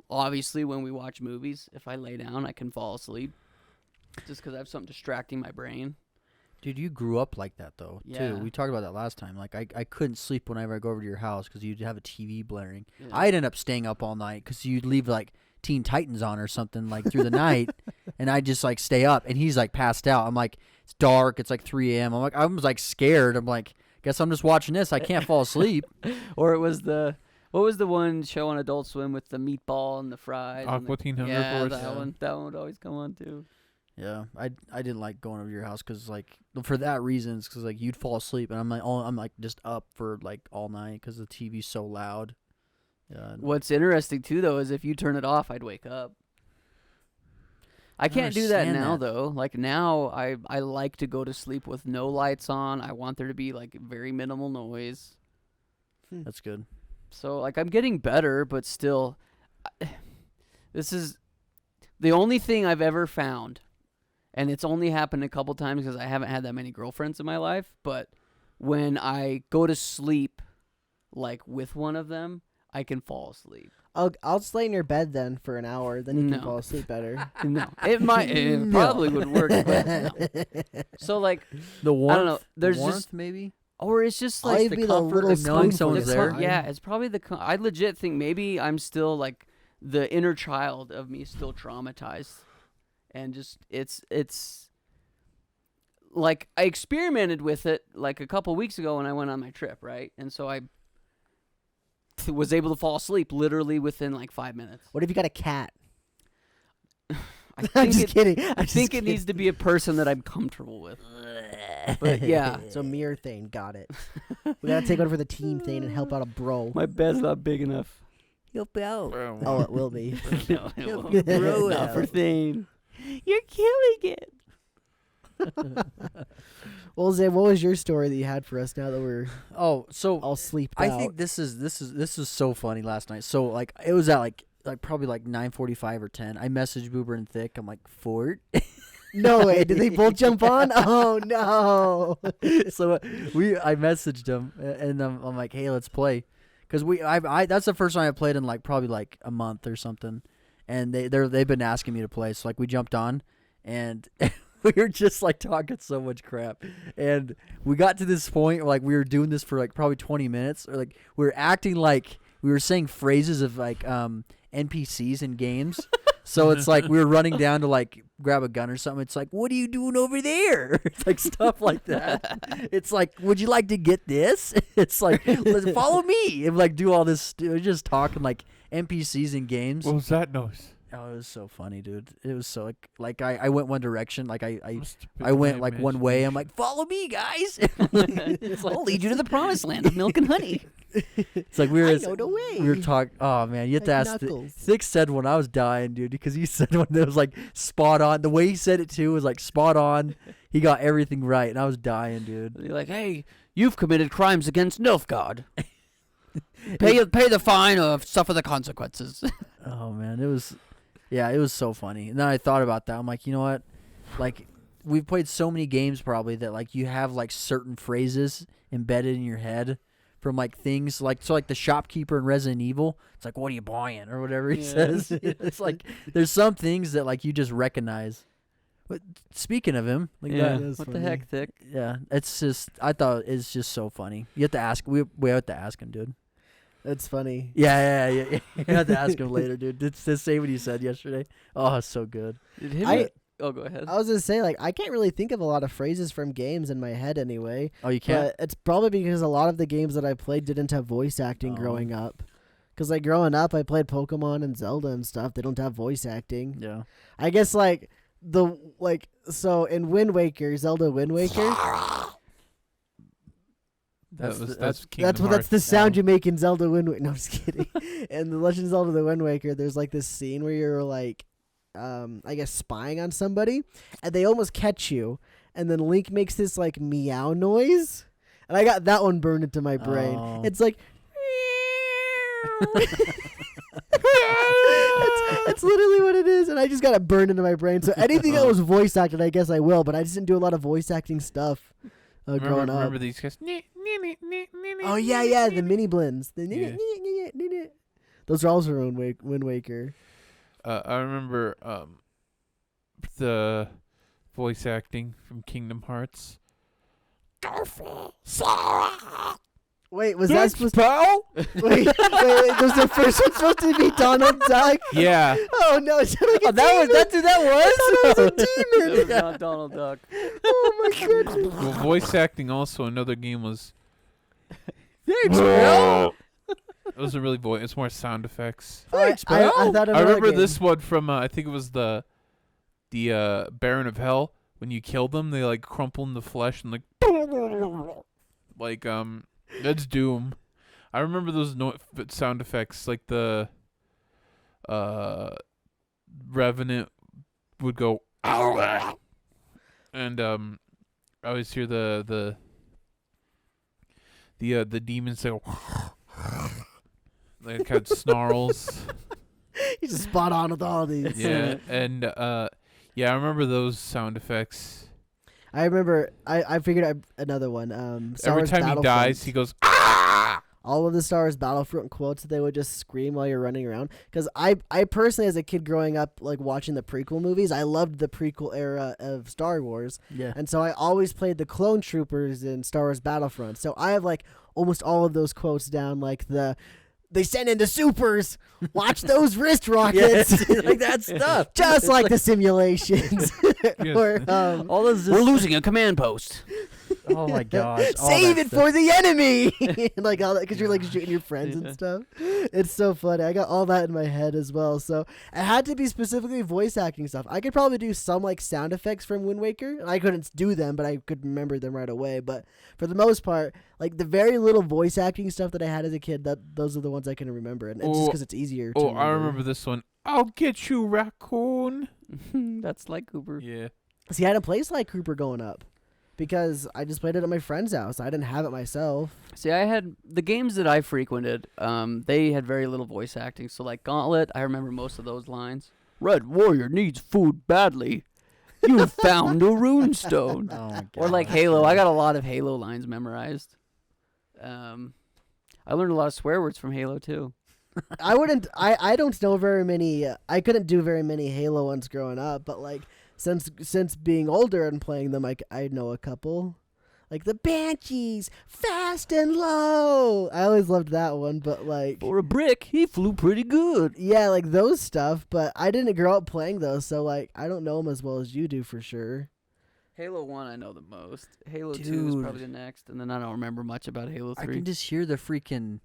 Obviously, when we watch movies, if I lay down, I can fall asleep. Just because I have something distracting my brain. Dude, you grew up like that though, Yeah. too. We talked about that last time. Like I couldn't sleep whenever I go over to your house because you'd have a TV blaring. Yeah. I'd end up staying up all night because you'd leave like Teen Titans on or something like through the night, and I'd just like stay up, and he's like passed out. I'm like, it's dark. It's like 3 a.m. I was like scared. I'm like, guess I'm just watching this. I can't fall asleep. Or it was what was the one show on Adult Swim with the meatball and the fries? Aqua Teen Hunger yeah, Force. that one. That one would always come on too. Yeah, I didn't like going over to your house because like for that reason, because like you'd fall asleep, and I'm like just up for like all night because the TV's so loud. Yeah. What's interesting too, though, is if you turn it off, I'd wake up. I can't do that understand now, that. though. Like now, I like to go to sleep with no lights on. I want there to be like very minimal noise. That's good. So like I'm getting better, but still, this is the only thing I've ever found, and it's only happened a couple times because I haven't had that many girlfriends in my life. But when I go to sleep, like with one of them, I can fall asleep. I'll stay in your bed then for an hour, then you No. can fall asleep better. No, it probably would work. But no. So like, The warmth. I don't know. There's warmth, just maybe. Or it's just All like you'd the be the comfort little of knowing spoon someone's for the there. time. Yeah, it's probably I legit think maybe I'm still like the inner child of me still traumatized, and just it's like I experimented with it like a couple weeks ago when I went on my trip, right? And so I was able to fall asleep literally within like 5 minutes. What if you got a cat? I I'm think just kidding. I think it needs to be a person that I'm comfortable with. But yeah. So mirror thing, got it. We gotta take one for the team thing and help out a bro. My bed's not big enough. Help out. Oh, it will be. No, it Yeah, won't. bro Not for out. Thane. You're killing it. Well, Zay, what was your story that you had for us now that we're Oh, so all sleeped I out? think this is so funny last night. So like it was at like probably like 9:45 or 10. I messaged Boober and Thick. I'm like, Fort. No way. Did they both jump on? Oh no. So I messaged them and I'm like, hey, let's play, because I that's the first time I played in like probably like a month or something, and they've been asking me to play. So like we jumped on, and we were just like talking so much crap, and we got to this point like we were doing this for like probably 20 minutes, or like we were acting like we were saying phrases of like NPCs in games. So it's like we were running down to like grab a gun or something. It's like, what are you doing over there? It's like stuff like that. It's like, would you like to get this? It's like, let's follow me, and like do all this. We're just talking like NPCs in games. What was that noise? Oh, it was so funny, dude. It was so like I went one direction. Like I Must have been I went my like one way. I'm imagination. like, follow me, guys. It's like, I'll lead you to the promised land of milk and honey. it's like we were I know the way. we were talking. Oh man, you have to Like ask. Knuckles. Thick said one. I was dying, dude, because he said one that was like spot on. The way he said it too was like spot on. He got everything right, and I was dying, dude. You're like, hey, you've committed crimes against Nilfgaard. Pay the fine or suffer the consequences. Oh man, it was so funny. And then I thought about that. I'm like, you know what? Like, we've played so many games probably that like you have like certain phrases embedded in your head from like things like like the shopkeeper in Resident Evil. It's like, what are you buying or whatever he Yeah. says. It's like there's some things that like you just recognize. But speaking of him, like Yeah. that, That's What the funny. heck, Thick? yeah, it's just I thought it's just so funny. You have to ask. We have to ask him, dude. That's funny. Yeah. You have to ask him later, dude. It's the same what he said yesterday. Oh, it's so good. Did him oh, go ahead. I was gonna say, like, I can't really think of a lot of phrases from games in my head anyway. Oh, you can't. But it's probably because a lot of the games that I played didn't have voice acting Oh. growing up. Because like growing up, I played Pokemon and Zelda and stuff. They don't have voice acting. Yeah. I guess like so in Wind Waker, Zelda Wind Waker. That's That's Kingdom That's Hearts. the sound you make in Zelda Wind Waker. No, I'm just kidding. In the Legend of Zelda the Wind Waker, there's like this scene where you're like, I guess spying on somebody, and they almost catch you, and then Link makes this like meow noise, and I got that one burned into my brain. Oh. It's like. That's literally what it is, and I just got it burned into my brain. So anything that was voice acted, I guess I will, but I just didn't do a lot of voice acting stuff growing up. Remember these guys? Oh yeah, the mini blends. Yeah. Those are also from Wind Waker. I remember the voice acting from Kingdom Hearts. Wait, was that supposed to? Wait, was the first one supposed to be Donald Duck? Yeah. Oh no, it sounded like a demon. that's who that was. I thought it was a It demon. was not Donald Duck. Oh my goodness. Well, voice acting also another game was. Thanks, bro. It wasn't really voice. It's more sound effects. I thought of I another remember game. this one from I think it was the Baron of Hell. When you kill them, they like crumple in the flesh and like that's Doom. I remember those sound effects, like the Revenant would go and I always hear the demons say like kind of snarls. He's just spot on with all these. Yeah, and yeah, I remember those sound effects. I remember. I figured another one. Star Every Wars time he dies, Battlefront. he goes. All of the Star Wars Battlefront quotes that they would just scream while you're running around. Because I personally, as a kid growing up, like watching the prequel movies, I loved the prequel era of Star Wars. Yeah. And so I always played the clone troopers in Star Wars Battlefront. So I have like almost all of those quotes down, like the they send in the supers. Watch those wrist rockets. like that stuff. Just like the simulations. or, All those. We're losing a command post. Oh my gosh! all save that it stuff. for the enemy. Like all that, because you're like shooting your friends and stuff. It's so funny. I got all that in my head as well. So it had to be specifically voice acting stuff. I could probably do some like sound effects from Wind Waker. I couldn't do them, but I could remember them right away. But for the most part, like the very little voice acting stuff that I had as a kid, those are the ones I can remember, and it's just because it's easier. To I remember this one. I'll get you, raccoon. That's like Cooper. Yeah. See, I had a place like Cooper going up. Because I just played it at my friend's house. I didn't have it myself. See, I had the games that I frequented. They had very little voice acting. So, like Gauntlet, I remember most of those lines. Red Warrior needs food badly. You found a runestone. Oh my Or like gosh. Halo. I got a lot of Halo lines memorized. I learned a lot of swear words from Halo too. I don't know very many. I couldn't do very many Halo ones growing up, but like since being older and playing them, I know a couple. Like the Banshees, fast and low. I always loved that one, but like For a brick, he flew pretty good. yeah, like those stuff. But I didn't grow up playing those, so like I don't know them as well as you do for sure. Halo 1 I know the most. Halo 2 is Dude. probably the next, and then I don't remember much about Halo 3. I can just hear the freaking,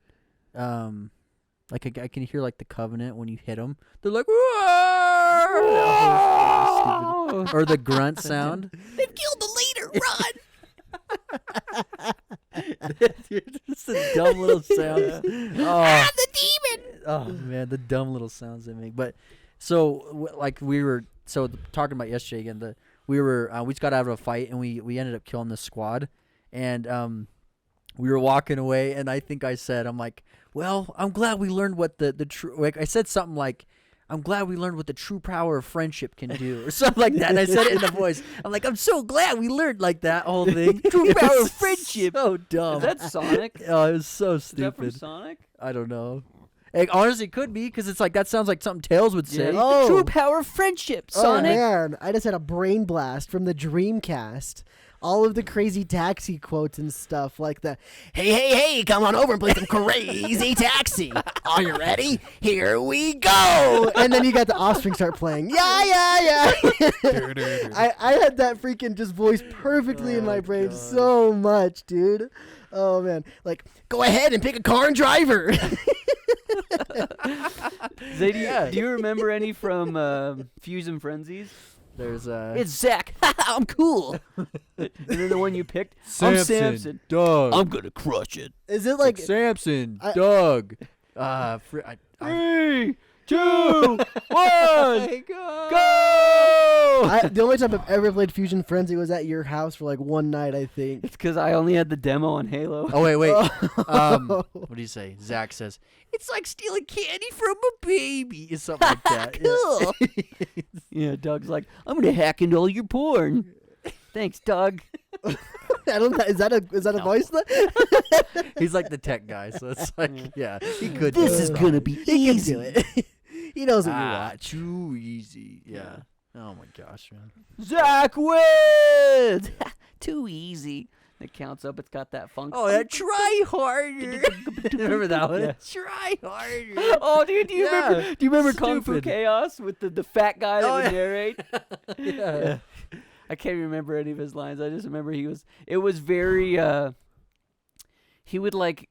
like I can hear like the Covenant when you hit them. They're like, "Whoa!" Or the grunt sound. They've killed the leader. Run! Just the dumb little sounds. Oh. The demon. Oh man, the dumb little sounds they make. But so we were talking about yesterday again. We just got out of a fight and we ended up killing this squad, and we were walking away and I think I said, I'm like, well, I'm glad we learned what the true, like I said something like, I'm glad we learned what the true power of friendship can do, or something like that. And I said it in the voice. I'm like, I'm so glad we learned like that whole thing. True power of friendship. So dumb. Is that Sonic? Oh, it was so Is that from stupid. Sonic? I don't know. It honestly could be because it's like that sounds like something Tails would say. Yeah. Oh. True power of friendship, Sonic. Oh man, I just had a brain blast from the Dreamcast. All of the crazy taxi quotes and stuff like the hey, come on over and play some crazy taxi. Are you ready? Here we go. And then you got the offspring start playing. Yeah. I had that freaking just voice perfectly in my brain so much, dude. Oh man. Like, go ahead and pick a car and driver. Zay, do you remember any from Fusion Frenzies? There's It's Zach. I'm cool. And then the one you picked, I'm Samson. Doug. I'm gonna crush it. Is it like Samson, I- Doug. 3, 2, 1, go! the only time I've ever played Fusion Frenzy was at your house for like one night, I think. It's because I only had the demo on Halo. Oh wait. What do you say? Zach says it's like stealing candy from a baby. It's something like that. Cool. Yeah, Doug's like, I'm gonna hack into all your porn. Thanks, Doug. I don't know. Is that a No. voice? He's like the tech guy, so it's like, yeah, he could. This do is it. gonna be easy. He can do it. He knows what you Ah, want. too easy. Yeah. Oh my gosh, man. Zach wins. Too easy. It counts up. It's got that funk. Oh, that try harder. Remember that one? Yeah. Try harder. Oh, dude, do you Yeah. remember? Do you remember Kung Fu Stupid. Chaos with the fat guy that Oh, would yeah. narrate? Yeah. I can't remember any of his lines. I just remember it was very he would like,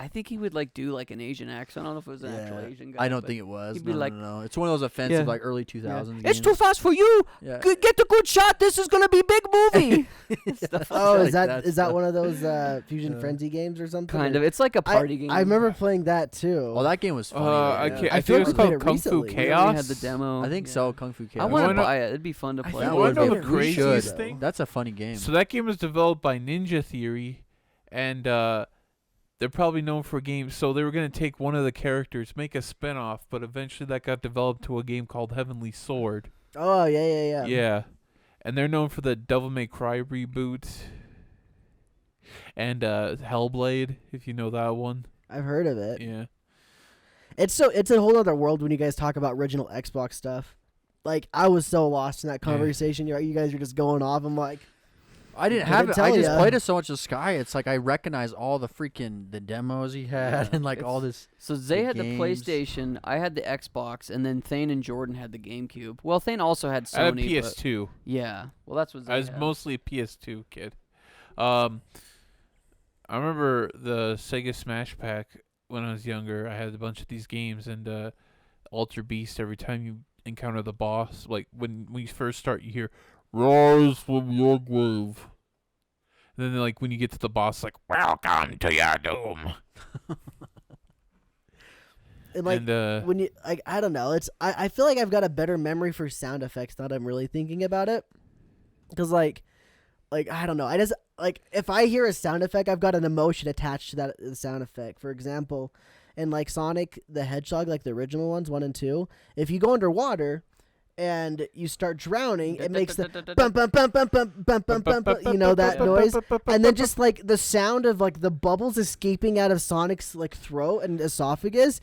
I think he would like do like an Asian accent. I don't know if it was an actual Asian guy. I don't but think it was. he'd be No, like- no. It's one of those offensive, Yeah. like early yeah. 2000s It's games. too fast for you. Yeah. Get a good shot. This is gonna be big movie. Stuff Oh, like is that that is that stuff. one of those Fusion Yeah. Frenzy games or something? kind Or- of. It's like a party game. I remember playing that too. Oh, that game was funny. I though, can't. yeah. I, I feel think like it's we played called it Kung Fu recently. We Chaos. only had the demo. I think Yeah. so. Kung Fu Chaos. I want to Wanna- buy it. It'd be fun to I play. think- That wanna would know be- the we craziest should. thing? That's a funny game. So that game was developed by Ninja Theory, and they're probably known for games. So they were going to take one of the characters, make a spin-off, but eventually that got developed to a game called Heavenly Sword. Oh yeah. Yeah. And they're known for the Devil May Cry reboot and Hellblade, if you know that one. I've heard of it. Yeah. It's a whole other world when you guys talk about original Xbox stuff. Like I was so lost in that conversation. You guys are just going off. I'm like, I didn't Didn't have it. tell I just ya. played it so much with Sky. It's like I recognize all the freaking the demos he had and like all this. So Zay The had the games. PlayStation, I had the Xbox, and then Thane and Jordan had the GameCube. Well, Thane also had Sony. I had a but- PS2. yeah. Well, that's what Zay I was had. mostly a PS2 kid. I remember the Sega Smash Pack when I was younger. I had a bunch of these games, and Alter Beast. Every time you encounter the boss, like when you first start, you hear "Rise from your grave." And then, like when you get to the boss, like "Welcome to your doom." And like and when you like, I don't know. I feel like I've got a better memory for sound effects now that I'm really thinking about it. Because like I don't know. I just like if I hear a sound effect, I've got an emotion attached to that sound effect. For example, in like Sonic the Hedgehog, like the original ones, 1 and 2, if you go underwater and you start drowning, it makes the bum bum bum bum bum bum bum bum, bum, you know that noise, and then just like the sound of like the bubbles escaping out of Sonic's like throat and esophagus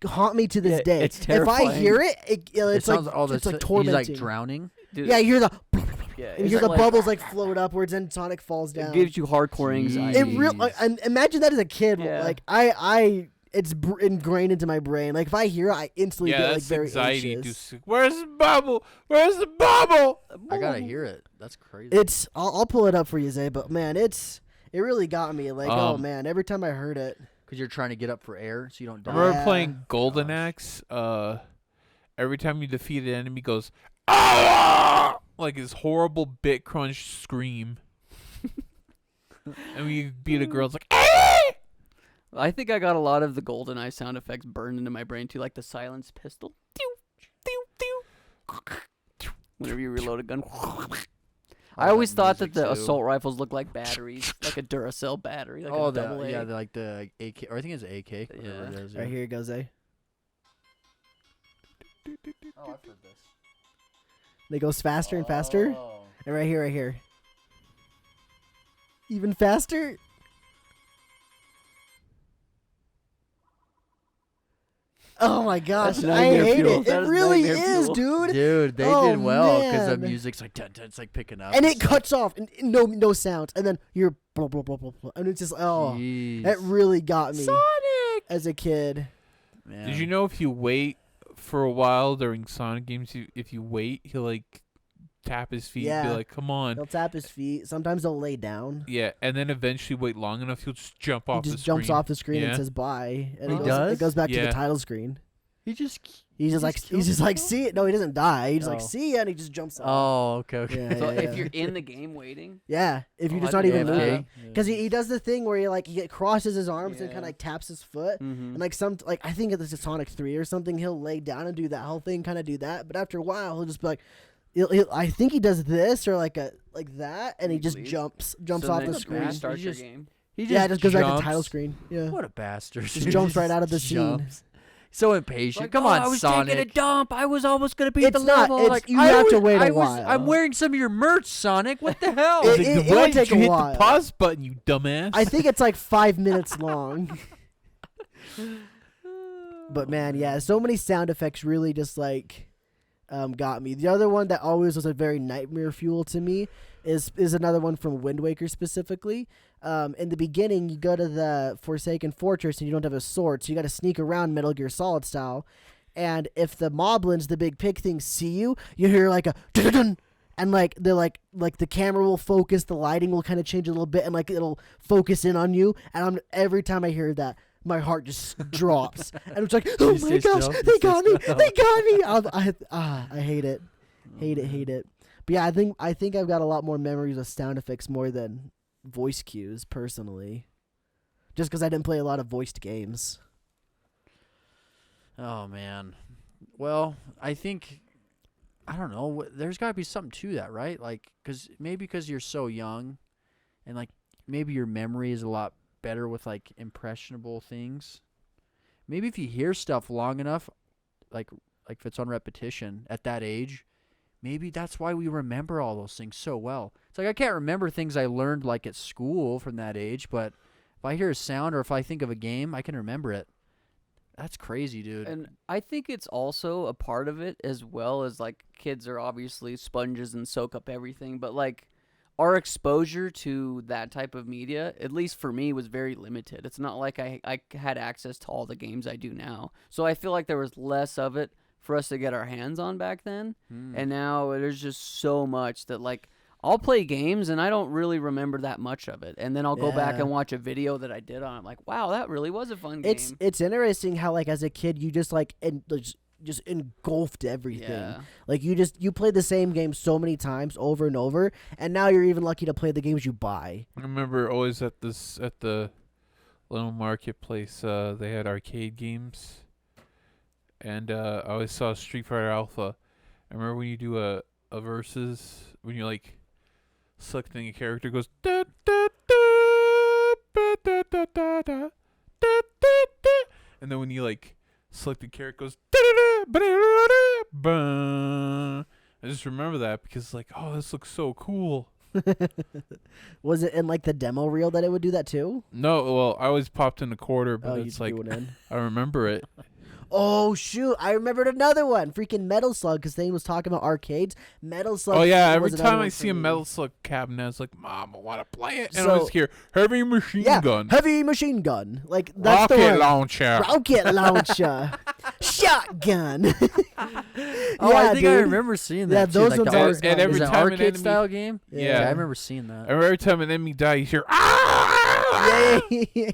haunt me to this Yeah, day. it's If I terrifying. hear it, It it's sounds like all the it's like he's tormenting. like drowning. Dude, Yeah, you hear the yeah, and you it's hear the like- bubbles like float upwards and Sonic falls down. It gives you hardcore anxiety. It real like, and imagine that as a kid. Yeah. Like I it's ingrained into my brain. Like if I hear it, I instantly yeah, get like that's very anxiety. anxious. Where's the bubble? Where's the bubble? I gotta hear it. That's crazy. It's I'll pull it up for you, Zay. But man, it really got me. Like oh Um, man, every time I heard it. Because you're trying to get up for air so you don't die. I remember Yeah. playing Golden Gosh. Axe. Every time you defeat an enemy, goes ah! Like his horrible bit crunch scream. And when you beat a girl, it's like ah! I think I got a lot of the GoldenEye sound effects burned into my brain too, like the silence pistol. Whenever you reload a gun. I always thought that the assault rifles looked like batteries, like a Duracell battery, like a double A. yeah, they're like the AK, or I think it's AK. whatever it is, Right here it goes, Zay. Oh, I've heard this. It goes faster and faster. Oh. And right here. Even faster. Oh my gosh, That's I nightmare hate fuel. it. That It is really nightmare is, fuel. dude. Dude, they Oh, did well because the man. music's like it's like picking up, And it stuff. cuts off, and no sounds, and then you're blah blah blah blah blah, and it's just Jeez. that really got me Sonic. as a kid. Man. Did you know if you wait for a while during Sonic games, if you wait, he'll like tap his feet and Yeah. be like, "Come on." He'll tap his feet. Sometimes he'll lay down. Yeah, and then eventually wait long enough, he'll just jump He off just the jumps screen. off the screen Yeah. and says bye. And He it goes, does? It goes back to Yeah. the title screen. He just He's just He like just he's kills just like himself? see it. No, he doesn't die. He's like Oh. see ya, and he just jumps off. Oh, okay. Yeah, So yeah, if yeah. you're in the game waiting, Yeah, if you're Oh, just I not didn't even know that. moving, because he does the thing where he crosses his arms and Yeah. kind of like taps his foot, mm-hmm. and like I think this is Sonic 3 or something. He'll lay down and do that whole thing, kind of do that, but after a while he'll just be like, I think he does this or like that, and he just Leaves. jumps so off then the you screen. restart He your just- game. He Yeah, it just goes back to jumps. title screen. Yeah, What a bastard! Just jumps right out of the scene. jumps. So impatient. Like, Come "Oh, on, I was Sonic. taking a dump. I was almost gonna beat It's the not. level. It's- like, you have to wait a I'm while. wearing some of your merch, Sonic. What the hell? It- Like, it why would did take you a hit while. the pause button, you dumbass? I think it's like 5 minutes long. But man, yeah, so many sound effects really just like got me. The other one that always was a very nightmare fuel to me is another one from Wind Waker specifically. In the beginning, you go to the Forsaken Fortress and you don't have a sword, so you got to sneak around Metal Gear Solid style. And if the moblins, the big pig things, see you, you hear like a dun-dun-dun, and like they're like the camera will focus, the lighting will kind of change a little bit, and like it'll focus in on you. And every time I hear that, my heart just drops, and it's like, oh You my stay gosh, still? You they stay got me, still? they got me. I hate it, hate it. But yeah, I think I've got a lot more memories of sound effects more than voice cues personally, just because I didn't play a lot of voiced games. Oh man. Well, I think I don't know. There's got to be something to that, right? Like, because you're so young, and like maybe your memory is a lot better with like impressionable things. Maybe if you hear stuff long enough, like if it's on repetition at that age, maybe that's why we remember all those things so well. It's like I can't remember things I learned like at school from that age, but if I hear a sound or if I think of a game, I can remember it. That's crazy, dude. And I think it's also a part of it as well as like kids are obviously sponges and soak up everything, but like our exposure to that type of media, at least for me, was very limited. It's not like I had access to all the games I do now. So I feel like there was less of it for us to get our hands on back then. And now there's just so much that, like, I'll play games and I don't really remember that much of it. And then I'll go back Yeah. and watch a video that I did on it. Like, wow, that really was a fun game. It's interesting how, like, as a kid you just like just engulfed everything. Yeah. Like you played the same game so many times over and over, and now you're even lucky to play the games you buy. I remember always at the little marketplace, they had arcade games, and I always saw Street Fighter Alpha. I remember when you do a versus, when you're like selecting a character, it goes da da da ba, da da da da da da da, and then when you like select a character, it goes da da da ba da da da ba. I just remember that because like, oh, this looks so cool. Was it in like the demo reel that it would do that too? No, well, I always popped in a quarter, but Oh, you it's just like threw it in. I remember it. Oh shoot! I remembered another one. Freaking Metal Slug, because Thane was talking about arcades. Metal Slug. Oh yeah, every was another time one I for see a me. Metal Slug cabinet, I was like, Mom, I want to play it, and So- I was hear heavy machine gun, heavy machine gun. Like that's the rocket one. launcher. Rocket launcher, shotgun. Oh, I Yeah, think I dude. remember seeing Yeah, that too. those Like ones the always arc- got and every is it an time an arcade enemy- style game? Yeah. I remember seeing that. And every time an enemy dies, you hear ah!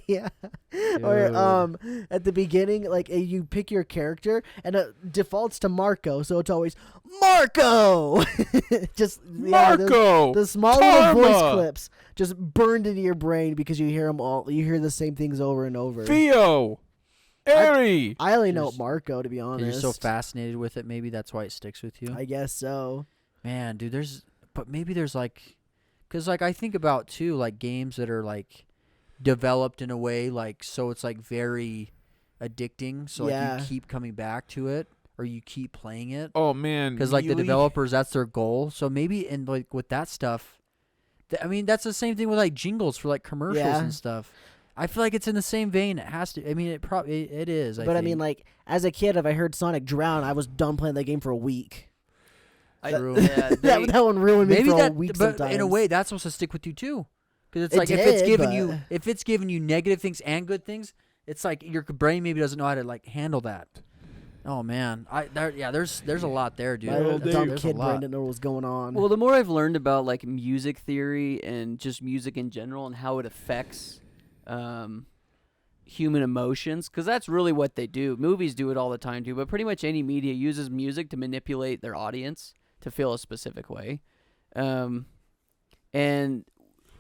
Yeah. Or at the beginning, like you pick your character and it defaults to Marco, so it's always Marco. Just yeah, Marco, the small little voice Karma! clips just burned into your brain because you hear them all. You hear the same things over and over. Theo, Airy. I only know Just- Marco, to be honest. You're so fascinated with it. Maybe that's why it sticks with you. I guess so. Man, dude, but maybe there's like, because like I think about too, like games that are like developed in a way like so it's like very addicting. So like Yeah. you keep coming back to it or you keep playing it. Oh man, Because like the Melee? developers, that's their goal. So maybe in like with that stuff, I mean that's the same thing with like jingles for like commercials Yeah. and stuff. I feel like it's in the same vein. It has to. I mean, it is. But I mean, like as a kid, if I heard Sonic drown, I was done playing that game for a week. True. Yeah, that one ruined me maybe for that, a week. but sometimes. in a way, that's supposed to stick with you too. Because it's It like if it's did, giving but- you negative things and good things, it's like your brain maybe doesn't know how to like handle that. Oh man, there's a lot there, dude. My Well, dumb There's a kid lot. brain didn't know what was going on. Well, the more I've learned about like music theory and just music in general and how it affects human emotions, because that's really what they do. Movies do it all the time too, but pretty much any media uses music to manipulate their audience to feel a specific way. And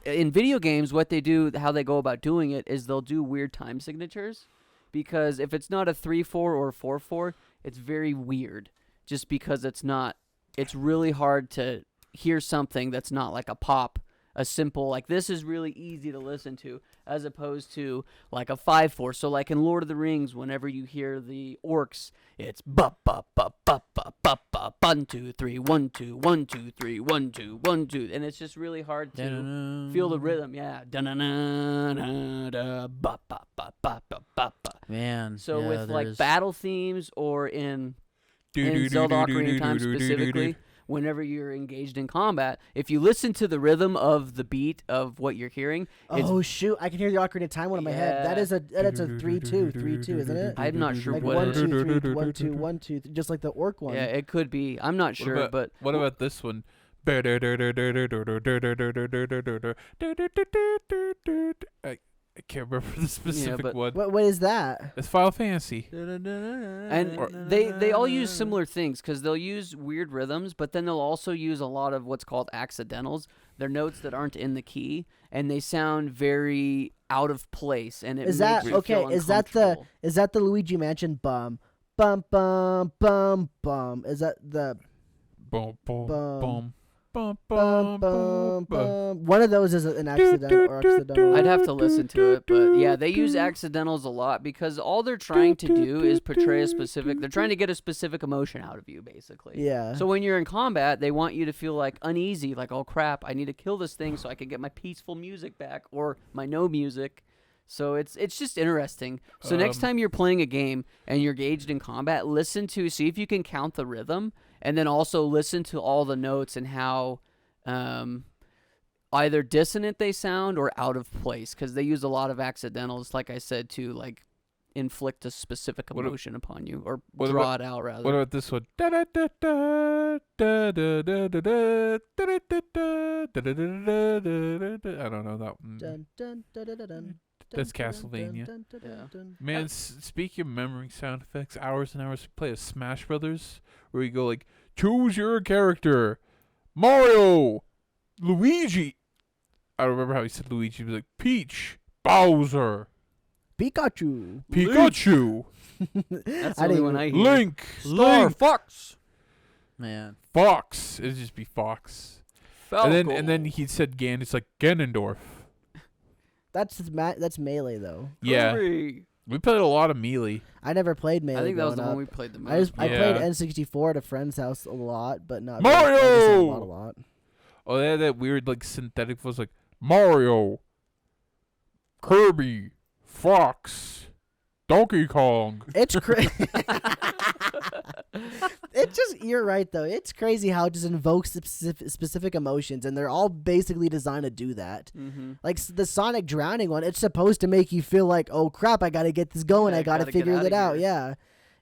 in video games, what they do, how they go about doing it, is they'll do weird time signatures, because if it's not a 3/4 or 4/4, it's very weird. Just because it's really hard to hear something that's not like a pop, a simple, like this is really easy to listen to, as opposed to like a 5/4. So like in Lord of the Rings, whenever you hear the orcs, it's ba ba ba ba ba ba ba 1 2 3 1 2 1 2 3 1 2 1 2, and it's just really hard to feel the rhythm. Yeah, da na na na da ba ba ba ba ba ba ba. Man. So yeah, with like there's- battle themes or in Zelda Ocarina of Time specifically, whenever you're engaged in combat, if you listen to the rhythm of the beat of what you're hearing, it's, oh shoot! I can hear the Ocarina of Time one in my head. That's a 3-2, 3-2, isn't it? I'm not sure Like what 1 it 2 is. 3 1 2 1 2, just like the orc one. Yeah, it could be. I'm not sure, but What about this one? I can't remember the specific but- one. What is that? It's Final Fantasy. and they all use similar things, because they'll use weird rhythms, but then they'll also use a lot of what's called accidentals. They're notes that aren't in the key, and they sound very out of place. And it Is makes that you okay? feel Is that the uncomfortable. Luigi Mansion bum bum bum bum bum? Is that the Boom, boom, Bum. boom, bum, bum bum, bum bum. bum? One of those is an accident or accidental. I'd have to listen to it, but yeah, they use accidentals a lot because all they're trying to do is portray a specific. They're trying to get a specific emotion out of you, basically. Yeah. So when you're in combat, they want you to feel like uneasy, like, oh crap, I need to kill this thing so I can get my peaceful music back or my no music. So it's just interesting. So next time you're playing a game and you're engaged in combat, see if you can count the rhythm, and then also listen to all the notes and how either dissonant they sound or out of place, because they use a lot of accidentals, like I said, to like inflict a specific What a- emotion upon you, or what draw about- it out rather. What about this one? I don't know that one. Dun, dun, dun, dun, dun, dun, That's dun, dun, Castlevania. dun, dun, dun, Yeah. dun. Man, speaking of memory sound effects, hours and hours to play a Smash Brothers, where you go like, choose your character, Mario, Luigi. I don't remember how he said Luigi. He was like Peach, Bowser, Pikachu. Pikachu, That's the I only didn't one I hear. Link, Star Link, Fox. Man. Fox. It'd just be Fox. Falco. And then he said Gan. It's like Ganondorf. That's Melee though. Yeah, Hurry. we played a lot of Melee. I never played Melee. I think that was the growing one up. we played the most. I played Yeah. N64 at a friend's house a lot, but not Mario! Really, I guess not a lot. Oh, they had that weird like synthetic voice like Mario, Kirby, Fox, Donkey Kong. It's crazy. It's just, you're right though. It's crazy how it just invokes specific emotions, and they're all basically designed to do that. Mm-hmm. Like the Sonic drowning one, it's supposed to make you feel like, oh crap, I gotta get this going. Yeah, I gotta gotta get figure outta it out. here. Yeah,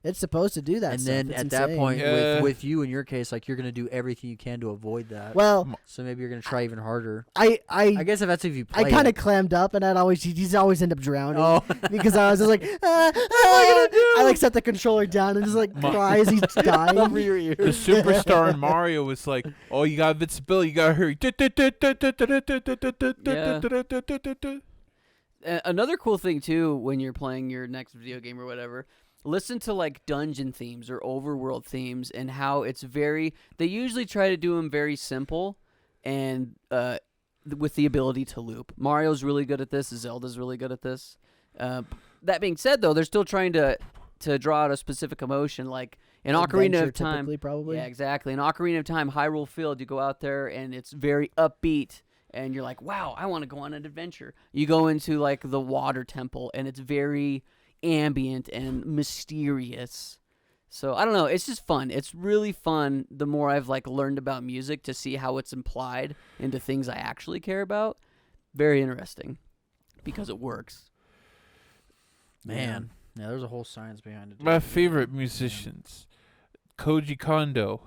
it's supposed to do that. And stuff. then It's at that insane. point, Yeah. with you in your case, like you're gonna do everything you can to avoid that. well, So maybe you're gonna try even harder. I I guess if that's if you play. I kind of it. clammed up, and he'd always end up drowning. Oh. Because I was just like, I like set the controller down and just like cry as he's dying. Over your ears. The superstar in Mario was like, oh, you got invincibility, you gotta hurry. Another cool thing too, when you're playing your next video game or whatever, listen to like dungeon themes or overworld themes, and how it's very. They usually try to do them very simple, and with the ability to loop. Mario's really good at this. Zelda's really good at this. That being said, though, they're still trying to draw out a specific emotion, like in Ocarina Adventure, of Time. typically, probably. Yeah, exactly. In Ocarina of Time, Hyrule Field, you go out there and it's very upbeat, and you're like, wow, I want to go on an adventure. You go into like the water temple, and it's very ambient and mysterious. So I don't know, it's just fun. It's really fun the more I've like learned about music to see how it's implied into things I actually care about. Very interesting because it works. Man. Yeah, there's a whole science behind it. My favorite musicians, Koji Kondo.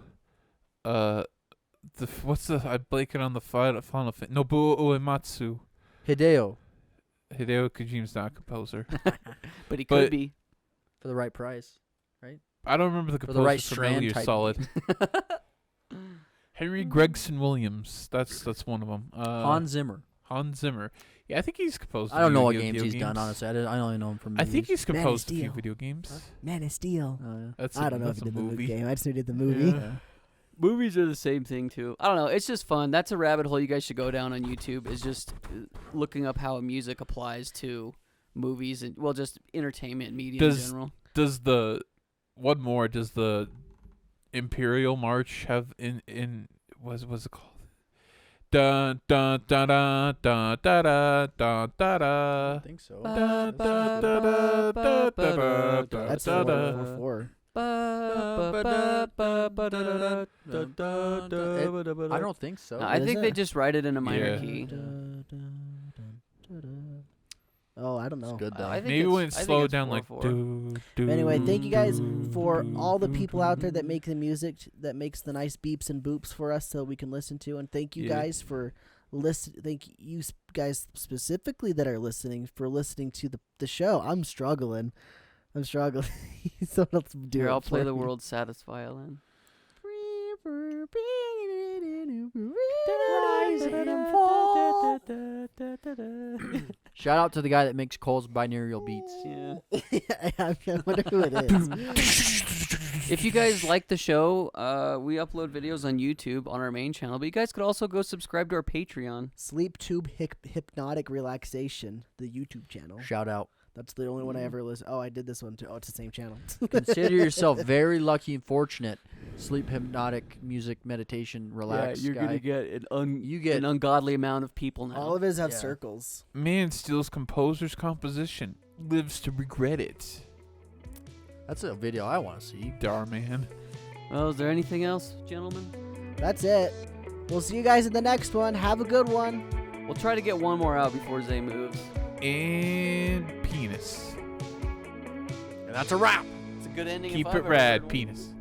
What's the? I blanking on the final. Nobuo Uematsu. Hideo Hideo Kojima's not a composer. But he But- could be. for the right price. I don't remember the For composer the right from strand Metal Gear type. Solid. Henry Gregson Williams. That's one of them. Hans Zimmer. Hans Zimmer. Yeah, I think he's composed. I don't know what video games he's done. Honestly, I only know him from. I think he's Man of composed a few Steel. video games. Man of Steel. Oh, yeah. That's I don't know if that's he a did the movie. game. I just knew he did the movie. Yeah. Movies are the same thing too. I don't know. It's just fun. That's a rabbit hole you guys should go down on YouTube. Is just looking up how music applies to movies and just entertainment media in general. Does the Imperial March have in what's it called? Dun dun dun dun dun dun dun dun dun I dun. think so. Da, da, da, da, da, da, da, That's da, the da. one before. I don't think so. No, I What think is they it? just write it in a minor Yeah. key. Oh, I don't know. It's good though. I think Maybe it's- when I it's think slowed it's down 4/4. like do, do, But anyway, thank you guys do, for do, all the do, people do, out there that do. make the music that makes the nice beeps and boops for us so we can listen to. And thank you Yeah. guys for Thank you guys specifically that are listening for listening to the show. I'm struggling. Someone else do Here, it I'll play for the me. world's saddest violin. Shout out to the guy that makes Cole's binaural beats. Yeah. I wonder who it is. If you guys like the show, we upload videos on YouTube on our main channel, but you guys could also go subscribe to our Patreon. Sleep Tube Hypnotic Relaxation, the YouTube channel. Shout out. That's the only one I ever listen. Oh, I did this one too. Oh, it's the same channel. Consider yourself very lucky and fortunate. Sleep hypnotic music meditation relax you're guy. gonna get You get an ungodly amount of people now. All of his have Yeah. circles. Man steals composer's composition, lives to regret it. that's a video I want to see. Dar man. Well, is there anything else, gentlemen? That's it. We'll see you guys in the next one. Have a good one. We'll try to get one more out before Zay moves. And penis. And that's a wrap. It's a good ending. Keep if it I've ever heard rad, one. penis.